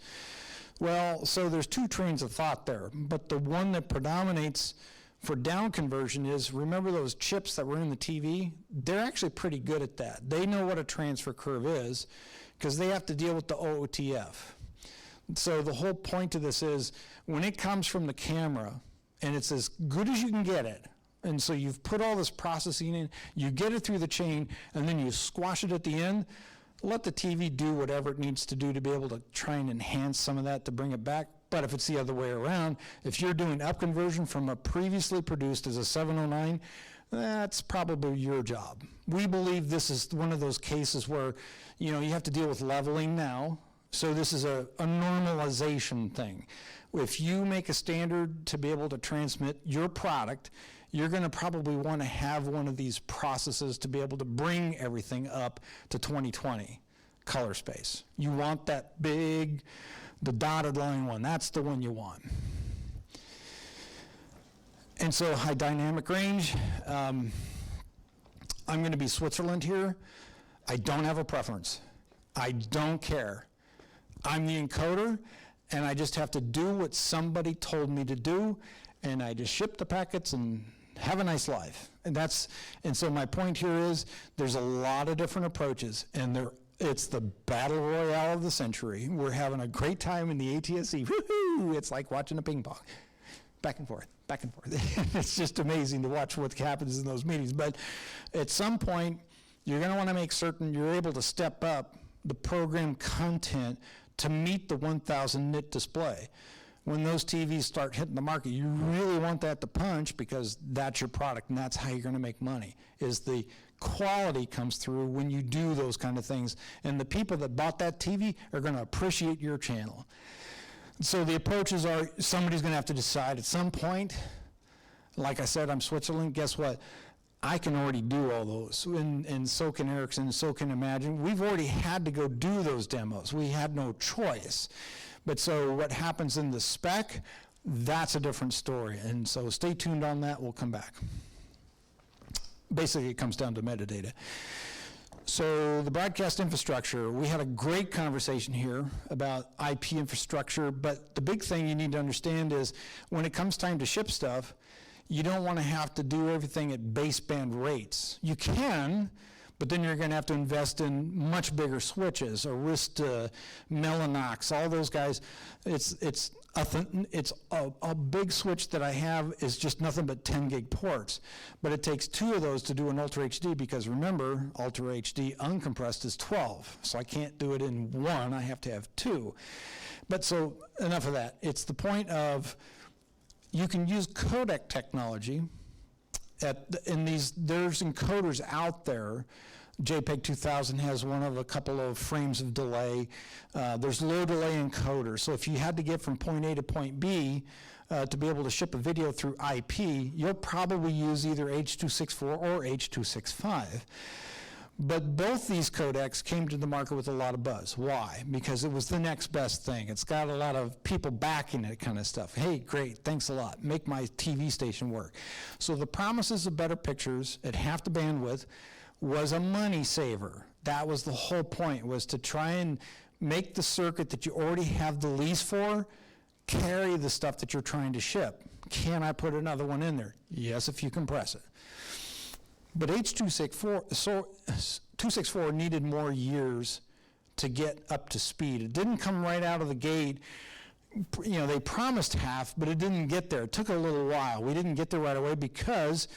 Well, so there's two trains of thought there, but the one that predominates for down conversion is, remember those chips that were in the TV? They're actually pretty good at that. They know what a transfer curve is because they have to deal with the OOTF. So the whole point of this is, when it comes from the camera and it's as good as you can get it, and so you've put all this processing in, you get it through the chain, and then you squash it at the end, let the TV do whatever it needs to do to be able to try and enhance some of that to bring it back. But if it's the other way around, if you're doing up conversion from a previously produced as a 709, that's probably your job. We believe this is one of those cases where, you have to deal with leveling now. So this is a normalization thing. If you make a standard to be able to transmit your product, you're going to probably want to have one of these processes to be able to bring everything up to 2020 color space. You want that big, the dotted line one. That's the one you want. And so high dynamic range. I'm going to be Switzerland here. I don't have a preference. I don't care. I'm the encoder, and I just have to do what somebody told me to do, and I just ship the packets and have a nice life. And so my point here is, there's a lot of different approaches, and it's the battle royale of the century. We're having a great time in the ATSC. Woohoo! It's like watching a ping pong. Back and forth, back and forth. It's just amazing to watch what happens in those meetings. But at some point, you're going to want to make certain you're able to step up the program content to meet the 1,000 nit display. When those TVs start hitting the market, you really want that to punch because that's your product and that's how you're going to make money, is the quality comes through when you do those kind of things. And the people that bought that TV are going to appreciate your channel. So the approaches are, somebody's going to have to decide at some point. Like I said, I'm Switzerland. Guess what? I can already do all those, and so can Ericsson, so can Imagine. We've already had to go do those demos. We had no choice. But so what happens in the spec, that's a different story. And so stay tuned on that. We'll come back. Basically, it comes down to metadata. So the broadcast infrastructure, we had a great conversation here about IP infrastructure, but the big thing you need to understand is when it comes time to ship stuff, you don't want to have to do everything at baseband rates. You can, but then you're going to have to invest in much bigger switches, Arista, Mellanox, all those guys. It's a big switch that I have is just nothing but 10 gig ports, but it takes 2 of those to do an Ultra HD because remember, Ultra HD uncompressed is 12, so I can't do it in one, I have to have 2. But so enough of that. It's the point of you can use codec technology there's encoders out there. JPEG 2000 has one of a couple of frames of delay. There's low delay encoders. So if you had to get from point A to point B to be able to ship a video through IP, you'll probably use either H.264 or H.265. But both these codecs came to the market with a lot of buzz. Why? Because it was the next best thing. It's got a lot of people backing it kind of stuff. Hey, great, thanks a lot. Make my TV station work. So the promises of better pictures at half the bandwidth was a money saver. That was the whole point, was to try and make the circuit that you already have the lease for carry the stuff that you're trying to ship. Can I put another one in there? Yes, if you compress it. But H.264 needed more years to get up to speed. It didn't come right out of the gate. You know, they promised half, but it didn't get there. It took a little while. We didn't get there right away because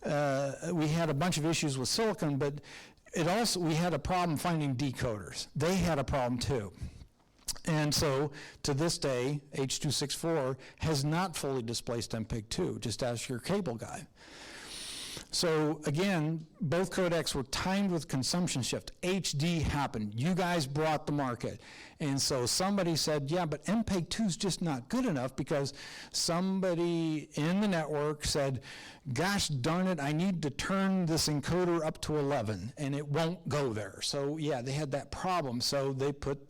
we had a bunch of issues with silicon, but we had a problem finding decoders. They had a problem too. And so, to this day, H.264 has not fully displaced MPEG-2, just ask your cable guy. So again, both codecs were timed with consumption shift. HD happened. You guys brought the market. And so somebody said, yeah, but MPEG-2 is just not good enough because somebody in the network said, gosh darn it, I need to turn this encoder up to 11, and it won't go there. So yeah, they had that problem. So they put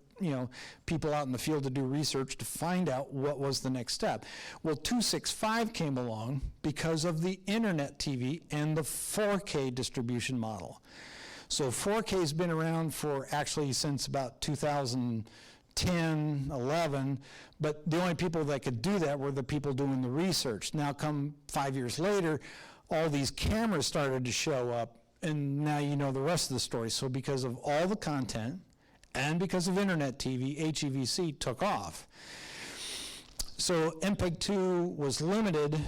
people out in the field to do research to find out what was the next step. Well, 265 came along because of the internet TV and the 4K distribution model. So 4K has been around for actually since about 2010, 11, but the only people that could do that were the people doing the research. Now come 5 years later, all these cameras started to show up, and now you know the rest of the story. So because of all the content, and because of internet TV, HEVC took off. So MPEG-2 was limited.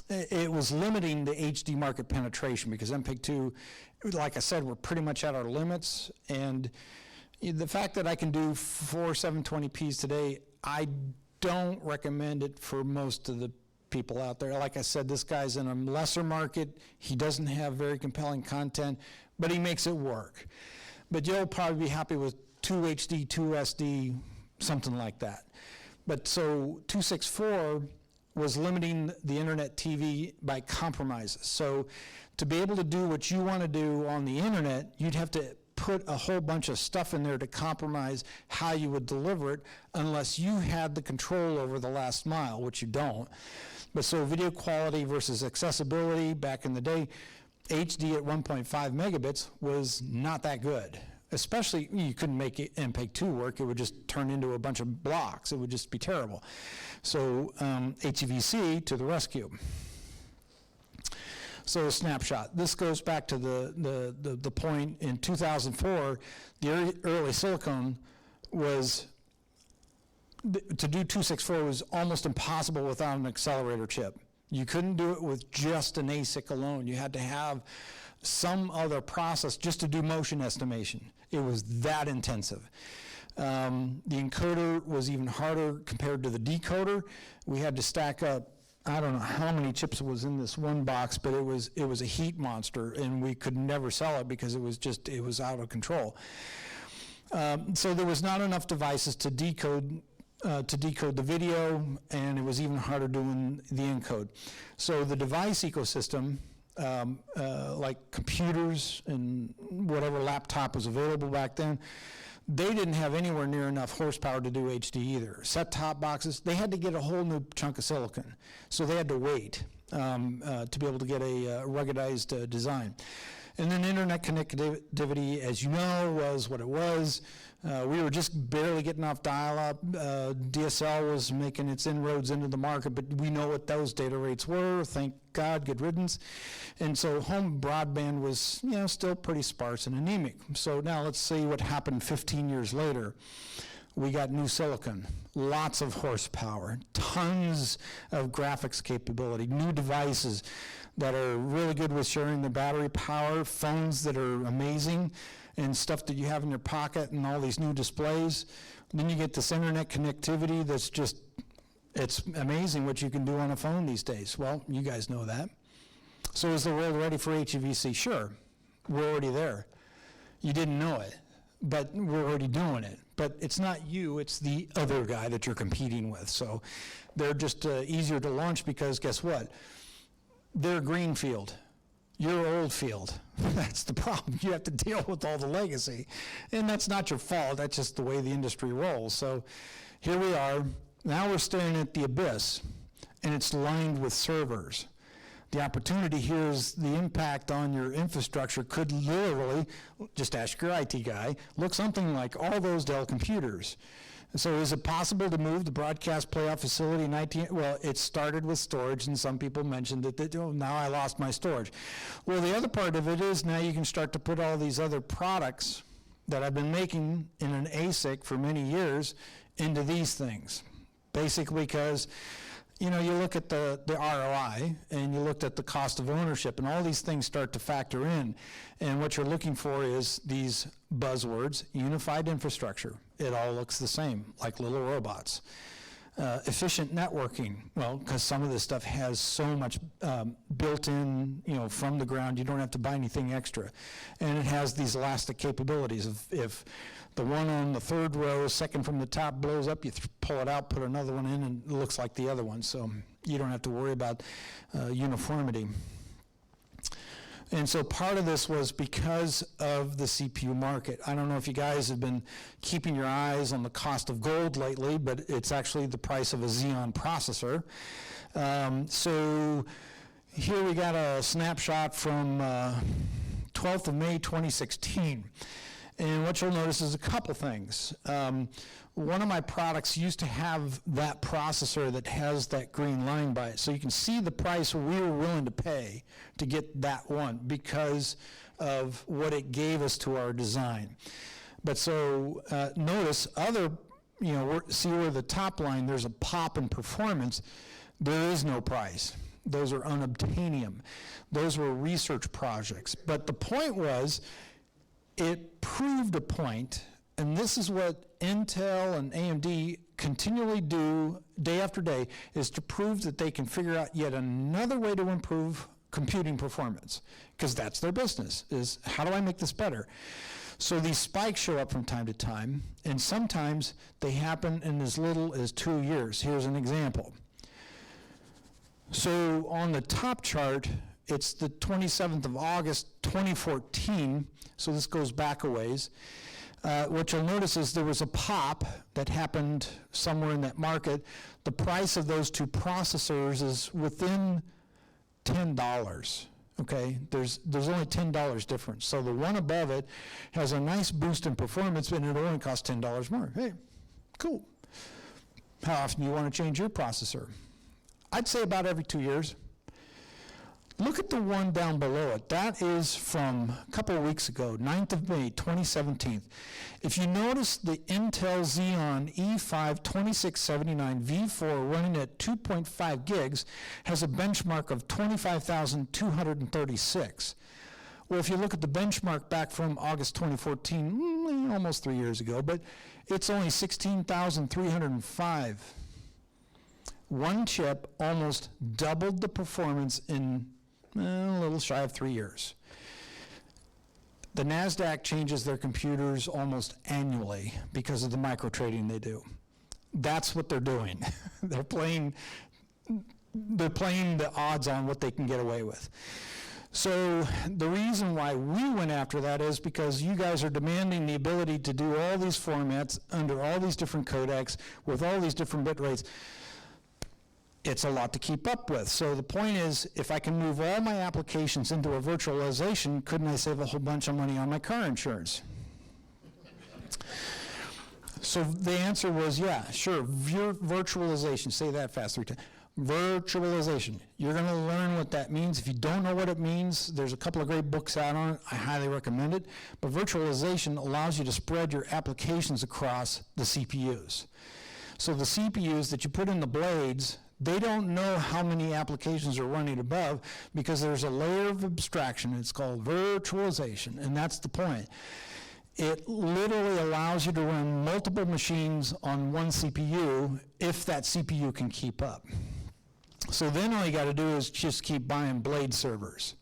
It was limiting the HD market penetration because MPEG-2, like I said, we're pretty much at our limits. And the fact that I can do 4 720p's today, I don't recommend it for most of the people out there. Like I said, this guy's in a lesser market. He doesn't have very compelling content, but he makes it work. But you'll probably be happy with 2 HD, 2 SD, something like that. But so 264 was limiting the internet TV by compromises. So to be able to do what you want to do on the internet, you'd have to put a whole bunch of stuff in there to compromise how you would deliver it unless you had the control over the last mile, which you don't. But so video quality versus accessibility back in the day, HD at 1.5 megabits was not that good. Especially, you couldn't make MPEG-2 work. It would just turn into a bunch of blocks. It would just be terrible. So HEVC to the rescue. So a snapshot. This goes back to the point in 2004, the early silicon was, to do 264 was almost impossible without an accelerator chip. You couldn't do it with just an ASIC alone. You had to have some other process just to do motion estimation. It was that intensive. The encoder was even harder compared to the decoder. We had to stack up, I don't know how many chips was in this one box, but it was a heat monster, and we could never sell it because it was out of control. So there was not enough devices to decode the video, and it was even harder doing the encode. So the device ecosystem, like computers and whatever laptop was available back then, they didn't have anywhere near enough horsepower to do HD either. Set-top boxes, they had to get a whole new chunk of silicon. So they had to wait to be able to get a ruggedized design. And then internet connectivity, as you know, was what it was. We were just barely getting off dial-up. DSL was making its inroads into the market, but we know what those data rates were. Thank God, good riddance. And so home broadband was, still pretty sparse and anemic. So now let's see what happened 15 years later. We got new silicon, lots of horsepower, tons of graphics capability, new devices that are really good with sharing the battery power, phones that are amazing, and stuff that you have in your pocket, and all these new displays. Then you get this internet connectivity that's just, it's amazing what you can do on a phone these days. Well, you guys know that. So is the world ready for HEVC? Sure, we're already there. You didn't know it, but we're already doing it. But it's not you, it's the other guy that you're competing with. So they're just easier to launch because guess what? They're greenfield. You're old field. That's the problem. You have to deal with all the legacy. And that's not your fault. That's just the way the industry rolls. So here we are. Now we're staring at the abyss, and it's lined with servers. The opportunity here is the impact on your infrastructure could literally, just ask your IT guy, look something like all those Dell computers. So is it possible to move the broadcast playoff facility in 19? Well, it started with storage, and some people mentioned that, oh, now I lost my storage. Well, the other part of it is now you can start to put all these other products that I've been making in an ASIC for many years into these things. Basically because, you know, you look at the ROI and you looked at the cost of ownership, and all these things start to factor in. And what you're looking for is these buzzwords: unified infrastructure. It all looks the same, like little robots. Efficient networking, well, because some of this stuff has so much built in, you know, from the ground, you don't have to buy anything extra. And it has these elastic capabilities. If the one on the third row, second from the top, blows up, you pull it out, put another one in, and it looks like the other one. So you don't have to worry about uniformity. And so part of this was because of the CPU market. I don't know if you guys have been keeping your eyes on the cost of gold lately, but it's actually the price of a Xeon processor. So here we got a snapshot from 12th of May 2016. And what you'll notice is a couple things. One of my products used to have that processor that has that green line by it. So you can see the price we were willing to pay to get that one because of what it gave us to our design. But so notice other, you know, see where the top line, there's a pop in performance. There is no price. Those are unobtainium. Those were research projects. But the point was, it proved a point, and this is what Intel and AMD continually do day after day, is to prove that they can figure out yet another way to improve computing performance, because that's their business, is how do I make this better? So these spikes show up from time to time, and sometimes they happen in as little as 2 years. Here's an example. So on the top chart, it's the 27th of August, 2014, so this goes back a ways. What you'll notice is there was a pop that happened somewhere in that market. The price of those two processors is within $10, okay? There's only $10 difference. So the one above it has a nice boost in performance, and it only costs $10 more. Hey, cool. How often do you want to change your processor? I'd say about every 2 years. Look at the one down below it. That is from a couple of weeks ago, 9th of May, 2017. If you notice, the Intel Xeon E5 2679 V4 running at 2.5 gigs has a benchmark of 25,236. Well, if you look at the benchmark back from August 2014, almost 3 years ago, but it's only 16,305. One chip almost doubled the performance in a little shy of 3 years. The NASDAQ changes their computers almost annually because of the micro trading they do. That's what they're doing. They're playing the odds on what they can get away with. So the reason why we went after that is because you guys are demanding the ability to do all these formats under all these different codecs with all these different bit rates. It's a lot to keep up with. So the point is, if I can move all my applications into a virtualization, couldn't I save a whole bunch of money on my car insurance? So the answer was, yeah, sure, virtualization. Say that fast 3 times. Virtualization. You're going to learn what that means. If you don't know what it means, there's a couple of great books out on it. I highly recommend it. But virtualization allows you to spread your applications across the CPUs. So the CPUs that you put in the blades, they don't know how many applications are running above because there's a layer of abstraction. It's called virtualization, and that's the point. It literally allows you to run multiple machines on one CPU if that CPU can keep up. So then all you got to do is just keep buying blade servers.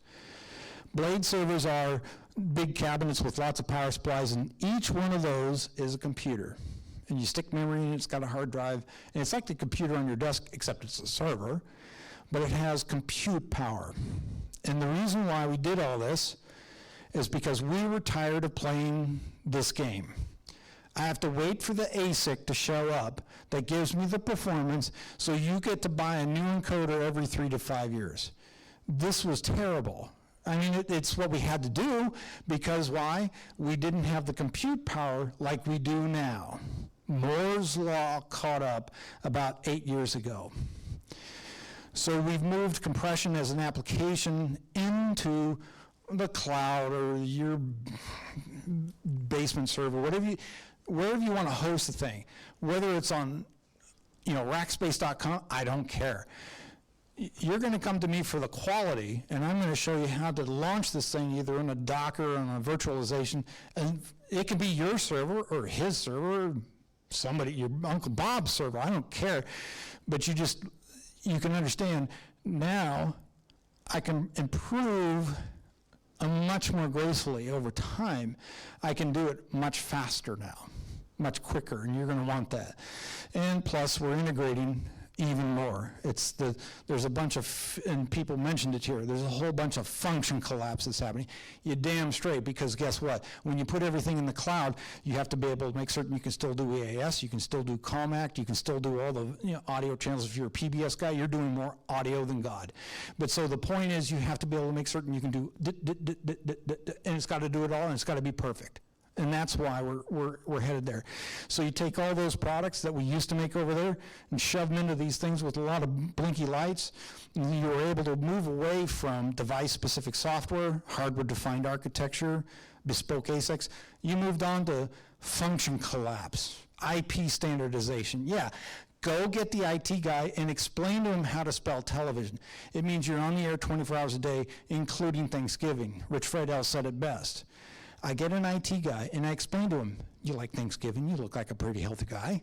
Blade servers are big cabinets with lots of power supplies, and each one of those is a computer. And you stick memory in it, it's got a hard drive, and it's like the computer on your desk, except it's a server, but it has compute power. And the reason why we did all this is because we were tired of playing this game. I have to wait for the ASIC to show up that gives me the performance, so you get to buy a new encoder every 3 to 5 years. This was terrible. I mean, it's what we had to do because why? We didn't have the compute power like we do now. Moore's Law caught up about 8 years ago. So we've moved compression as an application into the cloud or your basement server, wherever you want to host the thing. Whether it's on, rackspace.com, I don't care. You're going to come to me for the quality, and I'm going to show you how to launch this thing either in a Docker or on a virtualization, and it can be your server or his server, or your Uncle Bob's server, I don't care. But you can understand now I can improve much more gracefully over time. I can do it much faster now, much quicker, and you're going to want that. And plus, we're integrating even more. There's a bunch of, and people mentioned it here, there's a whole bunch of function collapse that's happening. You're damn straight, because guess what? When you put everything in the cloud, you have to be able to make certain you can still do EAS, you can still do COMAC, you can still do all the audio channels. If you're a PBS guy, you're doing more audio than God. But so the point is, you have to be able to make certain you can do, and it's got to do it all, and it's got to be perfect. And that's why we're headed there. So you take all those products that we used to make over there and shove them into these things with a lot of blinky lights, and you were able to move away from device-specific software, hardware-defined architecture, bespoke ASICs. You moved on to function collapse, IP standardization. Yeah, go get the IT guy and explain to him how to spell television. It means you're on the air 24 hours a day, including Thanksgiving. Rich Friedel said it best. I get an IT guy, and I explain to him, you like Thanksgiving, you look like a pretty healthy guy.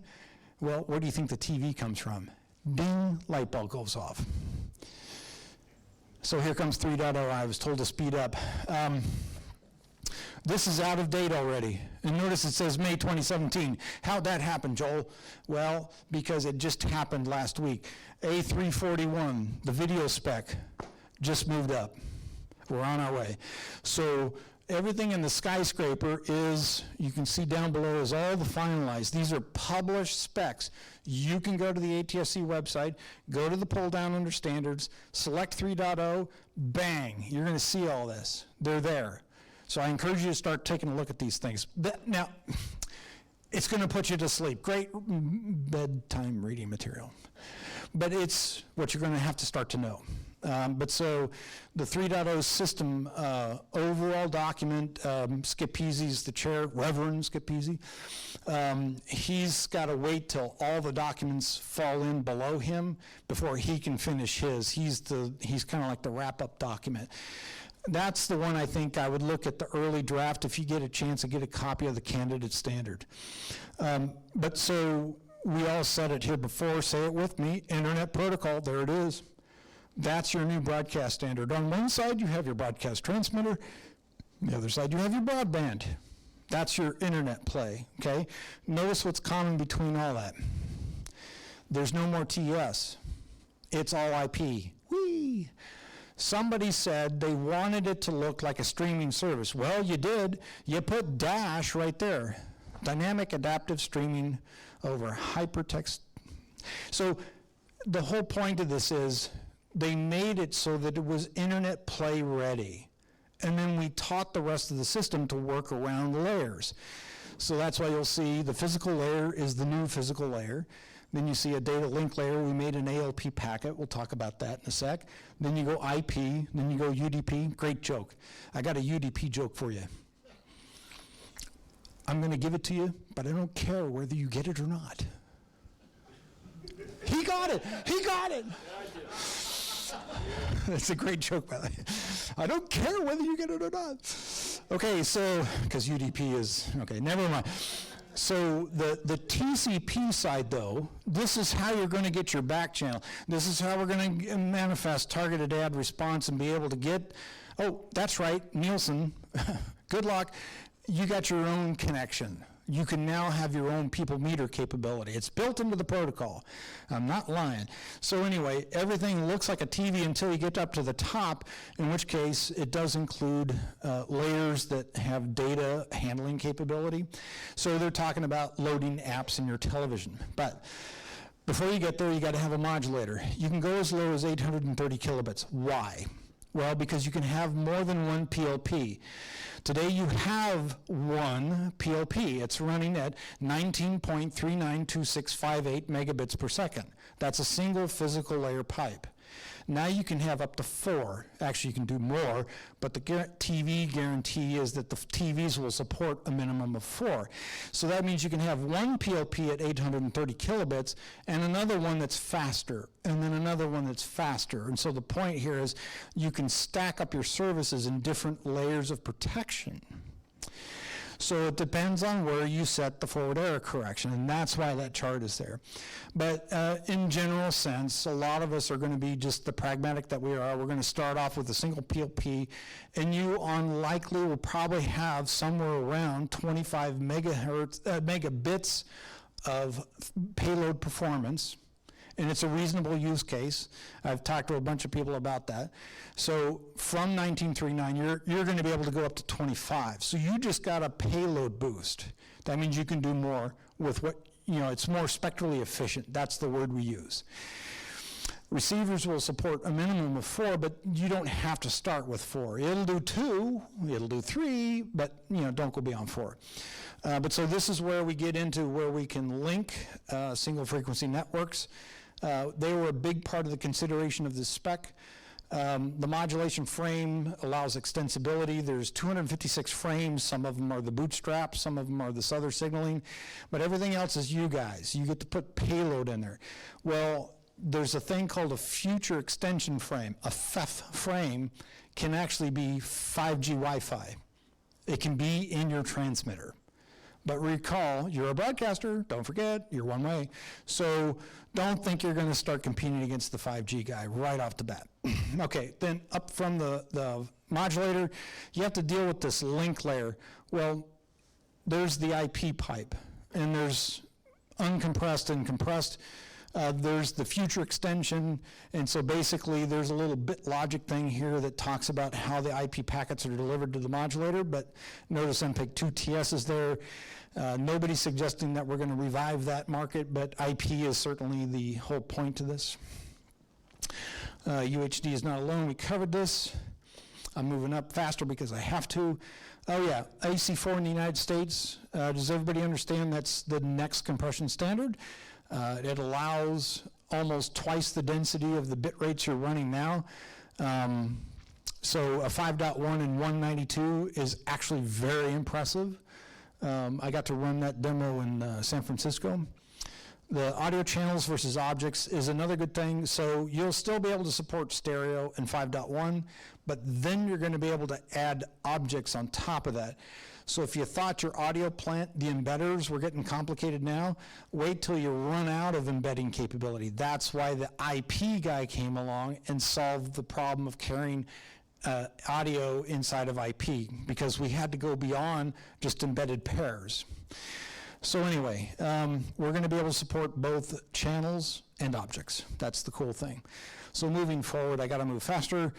Well, where do you think the TV comes from? Ding, light bulb goes off. So here comes 3.0. I was told to speed up. This is out of date already. And notice it says May 2017. How'd that happen, Joel? Well, because it just happened last week. A341, the video spec, just moved up. We're on our way. So everything in the skyscraper is, you can see down below, is all the finalized. These are published specs. You can go to the ATSC website, go to the pull down under standards, select 3.0, bang, you're going to see all this. They're there. So I encourage you to start taking a look at these things. Now, it's going to put you to sleep. Great bedtime reading material. But it's what you're going to have to start to know. But so the 3.0 system overall document, Skip Peasy's the chair, Reverend Skip Peasy. He's got to wait till all the documents fall in below him before he can finish his. He's kind of like the wrap-up document. That's the one I think I would look at the early draft if you get a chance to get a copy of the candidate standard. But so we all said it here before, say it with me, Internet Protocol, there it is. That's your new broadcast standard. On one side, you have your broadcast transmitter. On the other side, you have your broadband. That's your internet play, okay? Notice what's common between all that. There's no more TS. It's all IP. Whee! Somebody said they wanted it to look like a streaming service. Well, you did. You put dash right there. Dynamic adaptive streaming over hypertext. So the whole point of this is they made it so that it was internet play ready. And then we taught the rest of the system to work around the layers. So that's why you'll see the physical layer is the new physical layer. Then you see a data link layer. We made an ALP packet. We'll talk about that in a sec. Then you go IP, then you go UDP. Great joke. I got a UDP joke for you. I'm going to give it to you, but I don't care whether you get it or not. He got it. He got it. That's a great joke, by the way. I don't care whether you get it or not. Okay, so, because UDP is, okay, never mind. So the TCP side, though, this is how you're going to get your back channel. This is how we're going to manifest targeted ad response and be able to get, oh, that's right, Nielsen, good luck. You got your own connection. You can now have your own people meter capability. It's built into the protocol. I'm not lying. So anyway, everything looks like a TV until you get up to the top, in which case it does include layers that have data handling capability. So they're talking about loading apps in your television. But before you get there, you got to have a modulator. You can go as low as 830 kilobits. Why? Well, because you can have more than one PLP. Today you have one PLP. It's running at 19.392658 megabits per second. That's a single physical layer pipe. Now you can have up to 4. Actually, you can do more, but the TV guarantee is that the TVs will support a minimum of 4. So that means you can have one PLP at 830 kilobits and another one that's faster, and then another one that's faster. And so the point here is you can stack up your services in different layers of protection. So it depends on where you set the forward error correction, and that's why that chart is there. But in general sense, a lot of us are going to be just the pragmatic that we are. We're going to start off with a single PLP, and you unlikely will probably have somewhere around 25 megabits of payload performance. And it's a reasonable use case. I've talked to a bunch of people about that. So from 1939, you're going to be able to go up to 25. So you just got a payload boost. That means you can do more with what, it's more spectrally efficient. That's the word we use. Receivers will support a minimum of 4, but you don't have to start with 4. It'll do 2, it'll do 3, but don't go beyond 4. But so this is where we get into where we can link single frequency networks. They were a big part of the consideration of this spec. The modulation frame allows extensibility. There's 256 frames. Some of them are the bootstrap, some of them are this other signaling, but everything else is you guys. You get to put payload in there. Well, there's a thing called a future extension frame. A FEF frame can actually be 5G Wi-Fi. It can be in your transmitter. But recall, you're a broadcaster, don't forget, you're one way. So don't think you're going to start competing against the 5G guy right off the bat. Okay, then up from the modulator, you have to deal with this link layer. Well, there's the IP pipe, and there's uncompressed and compressed. There's the future extension, and so basically there's a little bit logic thing here that talks about how the IP packets are delivered to the modulator, but notice MPEG-2 TS is there. Nobody's suggesting that we're going to revive that market, but IP is certainly the whole point to this. UHD is not alone. We covered this. I'm moving up faster because I have to. Oh yeah, AC4 in the United States. Does everybody understand that's the next compression standard? It allows almost twice the density of the bit rates you're running now. So a 5.1 and 192 is actually very impressive. I got to run that demo in San Francisco. The audio channels versus objects is another good thing. So you'll still be able to support stereo and 5.1, but then you're going to be able to add objects on top of that. So if you thought your audio plant, the embedders were getting complicated now, wait till you run out of embedding capability. That's why the IP guy came along and solved the problem of carrying audio inside of IP, because we had to go beyond just embedded pairs. So anyway, we're going to be able to support both channels and objects. That's the cool thing. So moving forward, I got to move faster.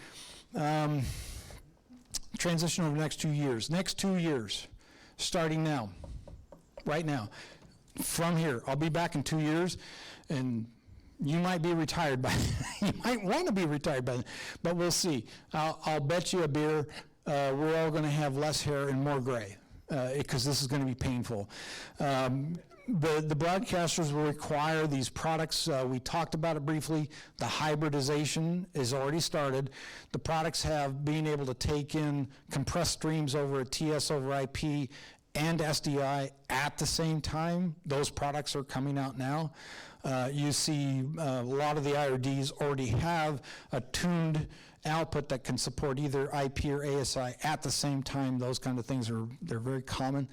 Transition over the next 2 years. Next 2 years, starting now, right now, from here. I'll be back in 2 years, and you might be retired by you might want to be retired by then, but we'll see. I'll bet you a beer we're all going to have less hair and more gray, because this is going to be painful. The broadcasters will require these products. We talked about it briefly. The hybridization is already started. The products have being able to take in compressed streams over a TS over IP and SDI at the same time. Those products are coming out now. You see a lot of the IRDs already have a tuned output that can support either IP or ASI at the same time. Those kind of things they're very common.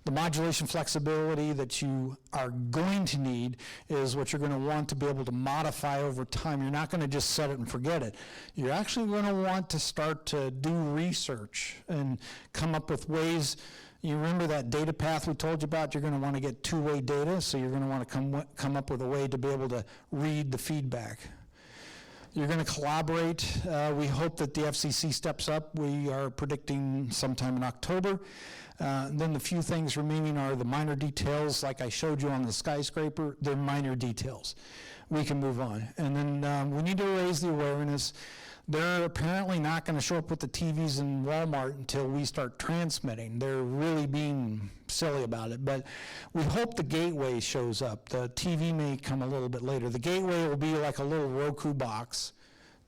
The modulation flexibility that you are going to need is what you're going to want to be able to modify over time. You're not going to just set it and forget it. You're actually going to want to start to do research and come up with ways. You remember that data path we told you about? You're going to want to get two-way data, so you're going to want to come up with a way to be able to read the feedback. You're going to collaborate. We hope that the FCC steps up. We are predicting sometime in October. Then the few things remaining are the minor details, like I showed you on the skyscraper. They're minor details. We can move on. And then we need to raise the awareness They're apparently not going to show up with the TVs in Walmart until we start transmitting. They're really being silly about it, but we hope the gateway shows up. The TV may come a little bit later. The gateway will be like a little Roku box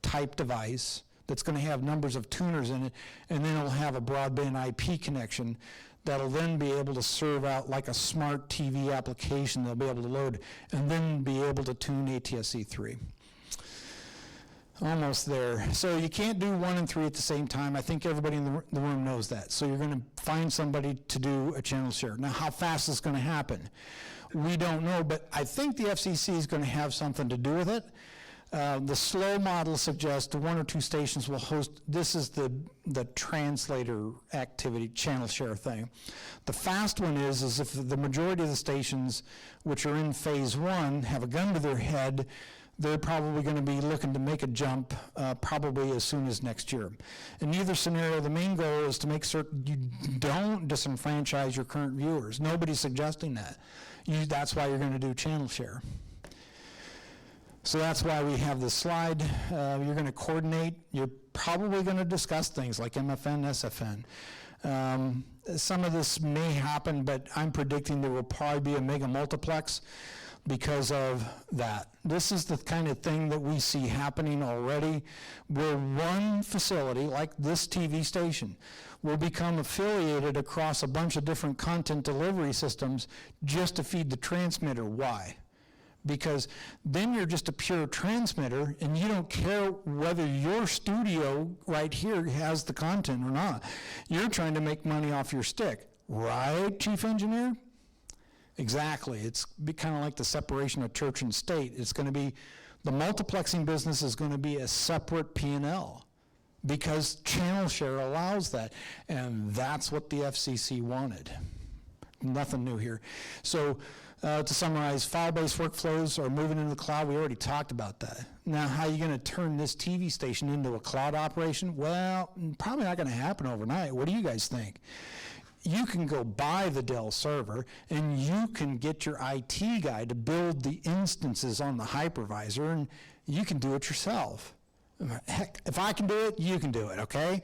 type device that's going to have numbers of tuners in it, and then it'll have a broadband IP connection that'll then be able to serve out like a smart TV application they'll be able to load, and then be able to tune ATSC3. Almost there. So you can't do 1 and 3 at the same time. I think everybody in the room knows that. So you're going to find somebody to do a channel share. Now, how fast is going to happen? We don't know, but I think the FCC is going to have something to do with it. The slow model suggests 1 or 2 stations will host. This is the translator activity, channel share thing. The fast one is if the majority of the stations, which are in phase 1, have a gun to their head, they're probably going to be looking to make a jump probably as soon as next year. In neither scenario, the main goal is to make certain you don't disenfranchise your current viewers. Nobody's suggesting that. That's why you're going to do channel share. So that's why we have this slide. You're going to coordinate. You're probably going to discuss things like MFN, SFN. Some of this may happen, but I'm predicting there will probably be a mega multiplex because of that. This is the kind of thing that we see happening already, where one facility, like this TV station, will become affiliated across a bunch of different content delivery systems just to feed the transmitter. Why? Because then you're just a pure transmitter, and you don't care whether your studio right here has the content or not. You're trying to make money off your stick. Right, Chief Engineer? Exactly. It's kind of like the separation of church and state. It's going to be, the multiplexing business is going to be a separate P&L because channel share allows that, and that's what the FCC wanted. Nothing new here. So to summarize, file-based workflows are moving into the cloud. We already talked about that. Now, how are you going to turn this TV station into a cloud operation? Well, probably not going to happen overnight. What do you guys think? You can go buy the Dell server, and you can get your IT guy to build the instances on the hypervisor, and you can do it yourself. Heck, if I can do it, you can do it, okay?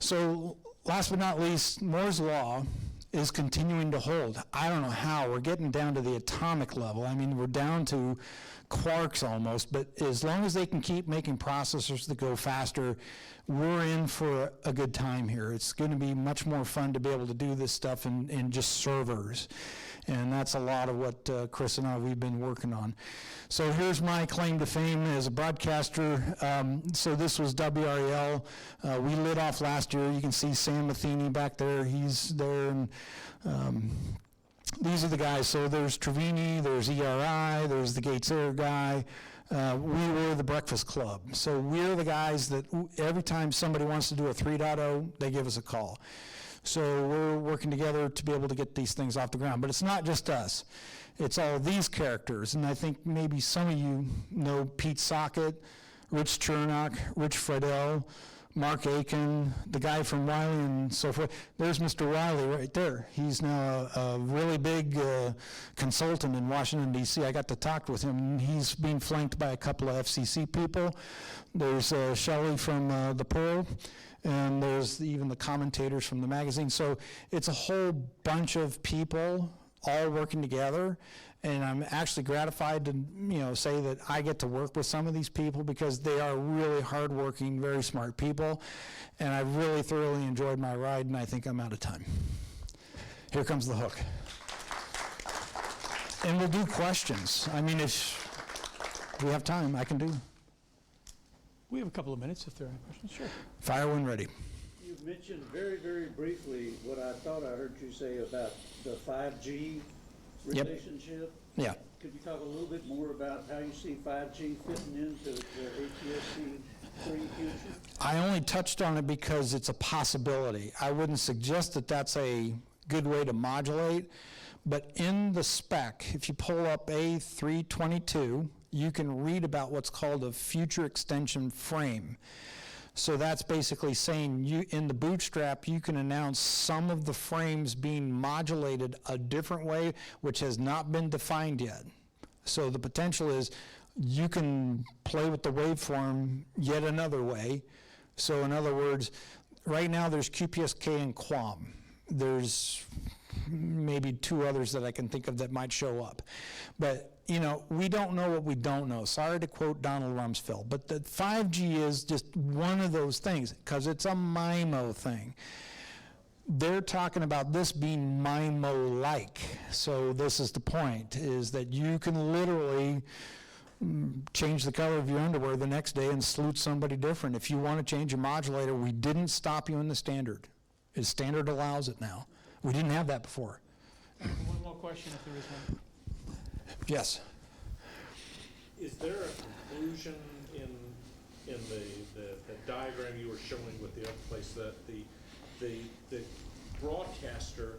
So last but not least, Moore's Law is continuing to hold. I don't know how. We're getting down to the atomic level. I mean, we're down to quarks almost, but as long as they can keep making processors that go faster, we're in for a good time here. It's going to be much more fun to be able to do this stuff in just servers. And that's a lot of what Chris and I, we've been working on. So here's my claim to fame as a broadcaster. So this was WREL. We lit off last year. You can see Sam Matheny back there. He's there. And these are the guys. So there's Trevini, there's ERI, there's the Gates Air guy. We were the Breakfast Club. So we're the guys that every time somebody wants to do a 3.0, they give us a call. So we're working together to be able to get these things off the ground. But it's not just us. It's all these characters. And I think maybe some of you know Pete Socket, Rich Chernock, Rich Friedel, Mark Aiken, the guy from Wiley and so forth. There's Mr. Wiley right there. He's now a really big consultant in Washington, D.C. I got to talk with him. He's being flanked by a couple of FCC people. There's Shelley from the Pearl, and there's even the commentators from the magazine. So it's a whole bunch of people all working together. And I'm actually gratified to, say that I get to work with some of these people because they are really hardworking, very smart people. And I really thoroughly enjoyed my ride, and I think I'm out of time. Here comes the hook. And we'll do questions. I mean, if we have time, I can do. We have a couple of minutes if there are any questions. Sure. Fire when ready. You mentioned very, very briefly what I thought I heard you say about the 5G relationship. Yeah. Could you talk a little bit more about how you see 5G fitting into the ATSC3 future? I only touched on it because it's a possibility. I wouldn't suggest that that's a good way to modulate, but in the spec, if you pull up A322, you can read about what's called a future extension frame. So that's basically saying you, in the bootstrap, you can announce some of the frames being modulated a different way, which has not been defined yet. So the potential is you can play with the waveform yet another way. So in other words, right now there's QPSK and QAM. There's maybe 2 others that I can think of that might show up. But, you know, we don't know what we don't know. Sorry to quote Donald Rumsfeld, but the 5G is just one of those things because it's a MIMO thing. They're talking about this being MIMO-like. So this is the point, is that you can literally change the color of your underwear the next day and salute somebody different. If you want to change your modulator, we didn't stop you in the standard. The standard allows it now. We didn't have that before. One more question if there is one. Yes. Is there a conclusion in the diagram you were showing with the other place that the broadcaster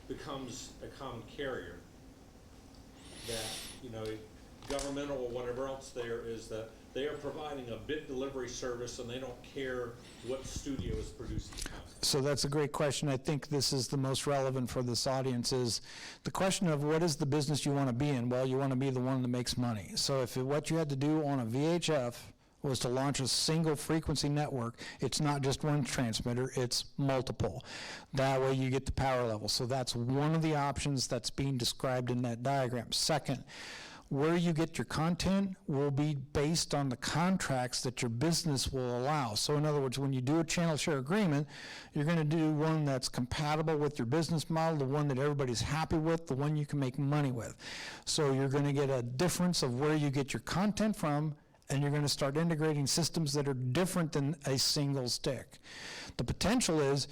becomes a common carrier? That, you know, governmental or whatever else there is, that they are providing a bit delivery service and they don't care what studio is producing content? So that's a great question. I think this is the most relevant for this audience, is the question of what is the business you want to be in? Well, you want to be the one that makes money. So if what you had to do on a VHF was to launch a single frequency network, it's not just one transmitter, it's multiple. That way you get the power level. So that's one of the options that's being described in that diagram. Second, where you get your content will be based on the contracts that your business will allow. So in other words, when you do a channel share agreement, you're going to do one that's compatible with your business model, the one that everybody's happy with, the one you can make money with. So you're going to get a difference of where you get your content from, and you're going to start integrating systems that are different than a single stick. The potential is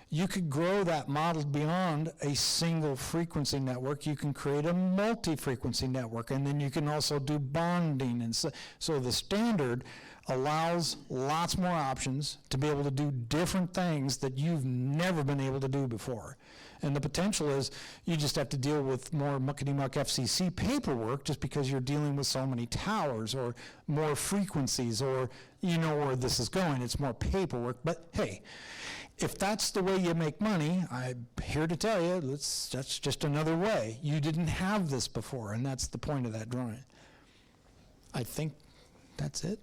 you could grow that model beyond a single frequency network. You can create a multi-frequency network, and then you can also do bonding. And so the standard allows lots more options to be able to do different things that you've never been able to do before. And the potential is you just have to deal with more muckety-muck FCC paperwork just because you're dealing with so many towers or more frequencies, or you know where this is going. It's more paperwork. But hey, if that's the way you make money, I'm here to tell you that's just another way. You didn't have this before, and that's the point of that drawing. I think that's it.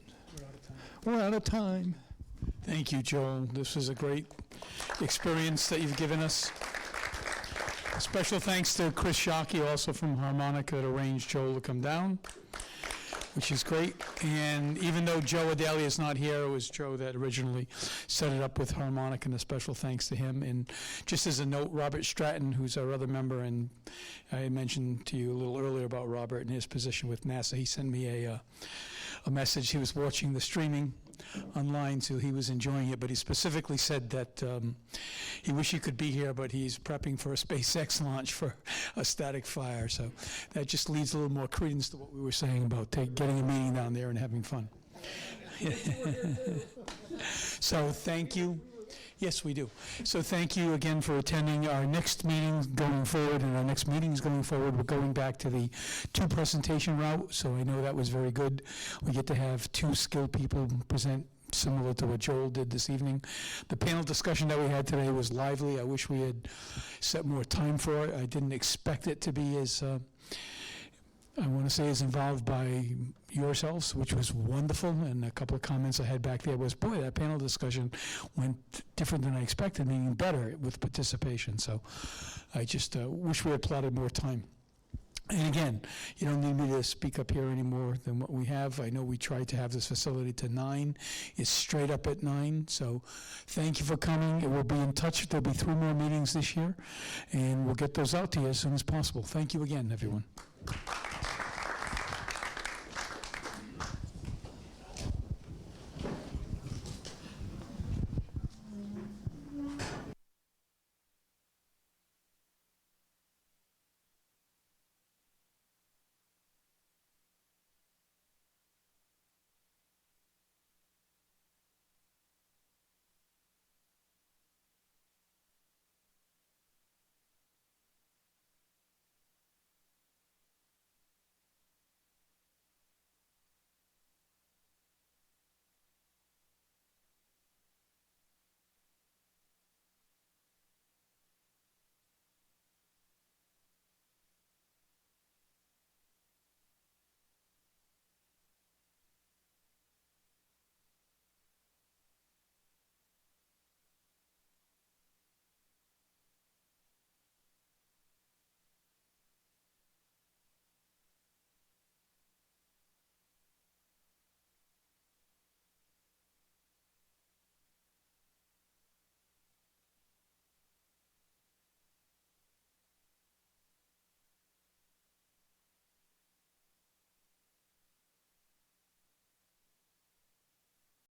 We're out of time. Thank you, Joel. This was a great experience that you've given us. Special thanks to Chris Shockey, also from Harmonica, that arranged Joel to come down, which is great. And even though Joe Adalia is not here, it was Joe that originally set it up with Harmonica, and a special thanks to him. And just as a note, Robert Stratton, who's our other member, and I mentioned to you a little earlier about Robert and his position with NASA, he sent me a message. He was watching the streaming online, so he was enjoying it, but he specifically said that he wished he could be here, but he's prepping for a SpaceX launch for a static fire. So that just leads a little more credence to what we were saying about getting a meeting down there and having fun. So thank you. Yes, we do. So thank you again for attending our next meeting going forward, and our next meetings going forward, we're going back to the 2 presentation route, so I know that was very good. We get to have 2 skilled people present similar to what Joel did this evening. The panel discussion that we had today was lively. I wish we had set more time for it. I didn't expect it to be as I want to say is involved by yourselves, which was wonderful, and a couple of comments I had back there was, boy, that panel discussion went different than I expected, meaning better with participation. So I just wish we had plotted more time. And again, you don't need me to speak up here any more than what we have. I know we tried to have this facility to 9. It's straight up at 9. So thank you for coming. We'll be in touch. There'll be 3 more meetings this year, and we'll get those out to you as soon as possible. Thank you again, everyone.